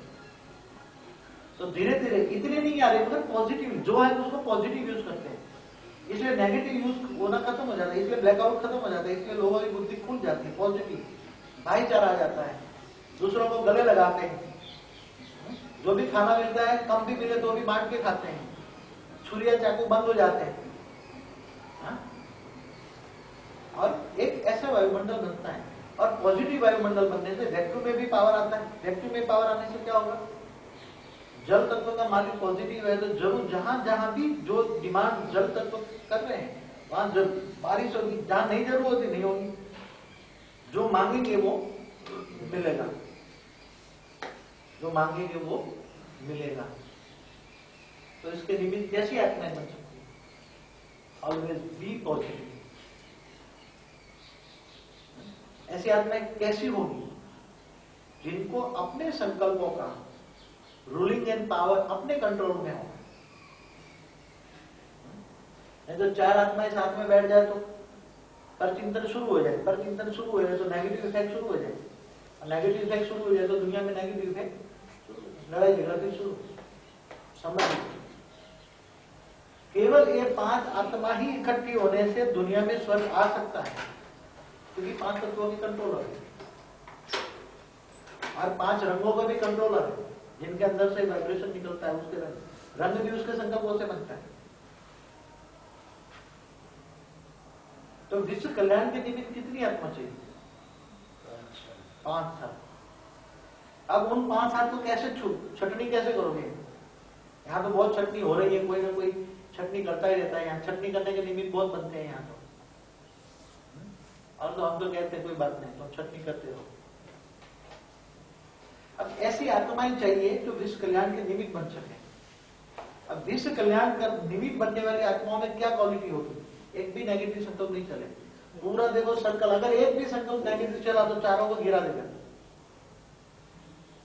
तो धीरे धीरे इतने नहीं आ रहे मगर पॉजिटिव जो है उसको पॉजिटिव यूज करते हैं, इसलिए नेगेटिव यूज होना खत्म हो जाता है, इसलिए ब्लैकआउट खत्म हो जाता है, इसलिए लोगों की बुद्धि खुल जाती है, पॉजिटिव भाईचारा आ जाता है, दूसरों को गले लगाते हैं, जो भी खाना मिलता है कम भी मिले तो भी बांट के खाते हैं, छुरिया चाकू बंद हो जाते हैं। हाँ? और एक ऐसा वायुमंडल बनता है, और पॉजिटिव वायुमंडल बनने से वैक्यूम में भी पावर आता है। वैक्यूम में पावर आने से क्या होगा, जल तत्व का मालिक पॉजिटिव है तो जरूर जहां जहां भी जो डिमांड जल तत्व कर रहे हैं वहां बारिश होगी, जहां नहीं जरूरत होती नहीं होगी, जो मांगेंगे वो मिलेगा, जो मांगेंगे वो मिलेगा। तो इसके निमित्त कैसी आत्माएं बन सकती है, ऑलवेज बी पॉजिटिव। ऐसी आत्माएं कैसी होगी, जिनको अपने संकल्पों का रूलिंग एंड पावर अपने कंट्रोल में हो। नहीं तो चार आत्माएं साथ में बैठ जाए तो परचिंतन शुरू हो जाए, परचिंतन शुरू हो जाए तो नेगेटिव इफेक्ट शुरू हो जाए, और नेगेटिव इफेक्ट शुरू हो जाए तो दुनिया में नेगेटिव इफेक्ट, लड़ाई झगड़ा भी शुरू, समझ। केवल ये पांच आत्मा ही इकट्ठी होने से दुनिया में स्वर्ग आ सकता है, क्योंकि पांच तत्वों के कंट्रोलर है, और पांच रंगों का भी कंट्रोलर है, जिनके अंदर से वाइब्रेशन निकलता है, उसके रंग भी उसके संकल्पों से बनता है। तो विश्व कल्याण के निमित्त कितनी आत्मा चाहिए, 5 सात। अब उन 5 सात को कैसे छटनी कैसे करोगे, यहाँ तो बहुत छटनी हो रही है, कोई ना कोई छटनी करता ही रहता है, यहाँ छटनी करने के निमित्त बहुत बनते हैं यहाँ तो, और तो हम तो कहते हैं कोई बात नहीं, तो छटनी करते रहो। अब ऐसी आत्माएं चाहिए जो विश्व कल्याण के निमित्त बन सके। अब विश्व कल्याण का निमित्त बनने वाली आत्माओं में क्या क्वालिटी होगी, एक भी नेगेटिव संकल्प नहीं चले, पूरा देखो सर्कल, अगर एक भी संकल्प नेगेटिव चला तो चारों को गिरा देगा,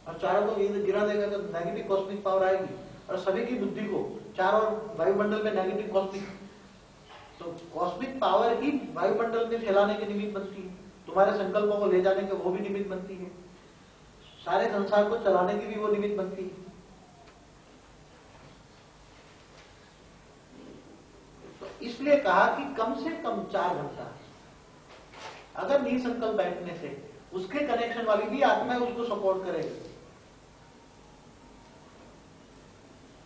और चारों को गिरा देगा तो नेगेटिव कॉस्मिक पावर आएगी, और सभी की बुद्धि को चारों वायुमंडल में नेगेटिव कॉस्मिक, तो कॉस्मिक पावर ही वायुमंडल में फैलाने के निमित्त बनती है, तुम्हारे संकल्पों को ले जाने के वो भी निमित्त बनती है, सारे संसार को चलाने की भी वो निमित्त बनती है। तो इसलिए कहा कि कम से कम 4 घंटा अगर निसंकल्प बैठने से उसके कनेक्शन वाली भी आत्मा है उसको सपोर्ट करेगी।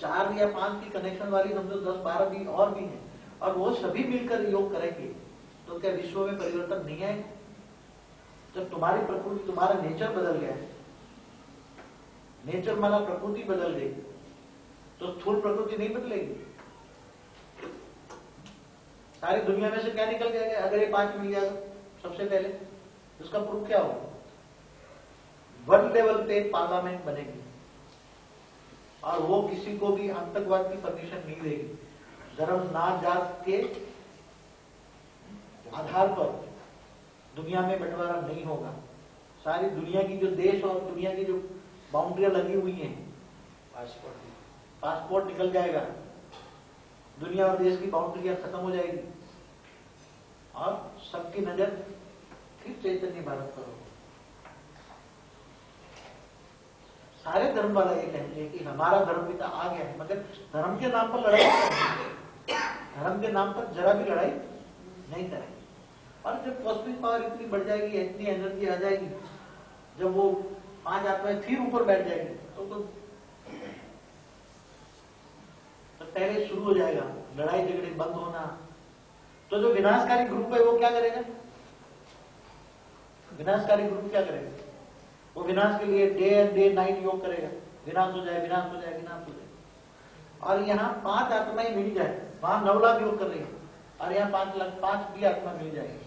4 या 5 की कनेक्शन वाली समझो 10-12 भी और भी है, और वो सभी मिलकर योग करेंगे तो क्या विश्व में परिवर्तन नहीं आएगा? जब तुम्हारी प्रकृति, तुम्हारा नेचर बदल गया है, नेचर माना प्रकृति बदल गई, तो स्थूल प्रकृति नहीं बदलेगी। सारी दुनिया में से क्या निकल गया, अगर ये 5 मिल गया तो सबसे पहले उसका प्रूफ क्या होगा, वर्ल्ड लेवल पे पार्लियामेंट बनेगी, और वो किसी को भी आतंकवाद की परमिशन नहीं देगी, धर्म नाम जात के आधार पर दुनिया में बंटवारा नहीं होगा। सारी दुनिया की जो देश और दुनिया की जो बाउंड्रियां लगी हुई हैं, पासपोर्ट निकल जाएगा, दुनिया और देश की बाउंड्रियां खत्म हो जाएगी, और सबकी नजर फिर चैतन्य भारत पर होगी। सारे धर्म वाला ये कहते हैं कि हमारा धर्म पिता आ गया है, मगर धर्म के नाम पर लड़ाई करें, धर्म के नाम पर जरा भी लड़ाई नहीं करें। और जब कॉस्मिक पावर इतनी बढ़ जाएगी, इतनी एनर्जी आ जाएगी, जब वो 5 आत्माएं फिर ऊपर बैठ जाएगी तो पहले शुरू हो जाएगा लड़ाई झगड़े बंद होना। तो जो विनाशकारी ग्रुप है वो क्या करेगा, विनाशकारी ग्रुप क्या करेगा, वो विनाश के लिए डे एंड डे नाइट योग करेगा, विनाश हो जाए, विनाश हो जाए, विनाश हो जाए। और यहाँ 5 आत्माएं मिल जाए, वहां 9 लाख योग कर रही है, और यहाँ 5 भी आत्मा मिल जाएगी,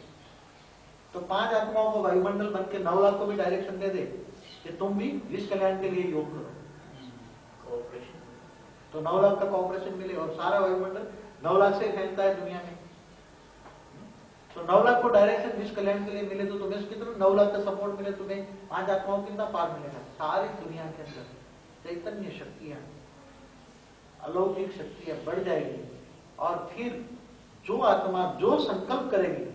तो 5 आत्माओं को वायुमंडल बन के 9 लाख को भी डायरेक्शन दे दे कि तुम भी विश्व कल्याण के लिए योग करो, कोऑपरेशन, तो 9 लाख का कोऑपरेशन मिले, और सारा वायुमंडल 9 लाख से फैलता है दुनिया में, तो 9 लाख को डायरेक्शन विश्व कल्याण के लिए मिले, तो तुम्हें कितना 9 लाख का सपोर्ट मिले, तुम्हें 5 आत्माओं कितना पार मिलेगा। सारी दुनिया के अंदर चैतन्य शक्तियां, अलौकिक शक्तियां बढ़ जाएगी, और फिर जो आत्मा जो संकल्प करेगी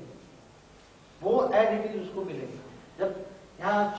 वो एज इट इज उसको मिलेगी। जब यहाँ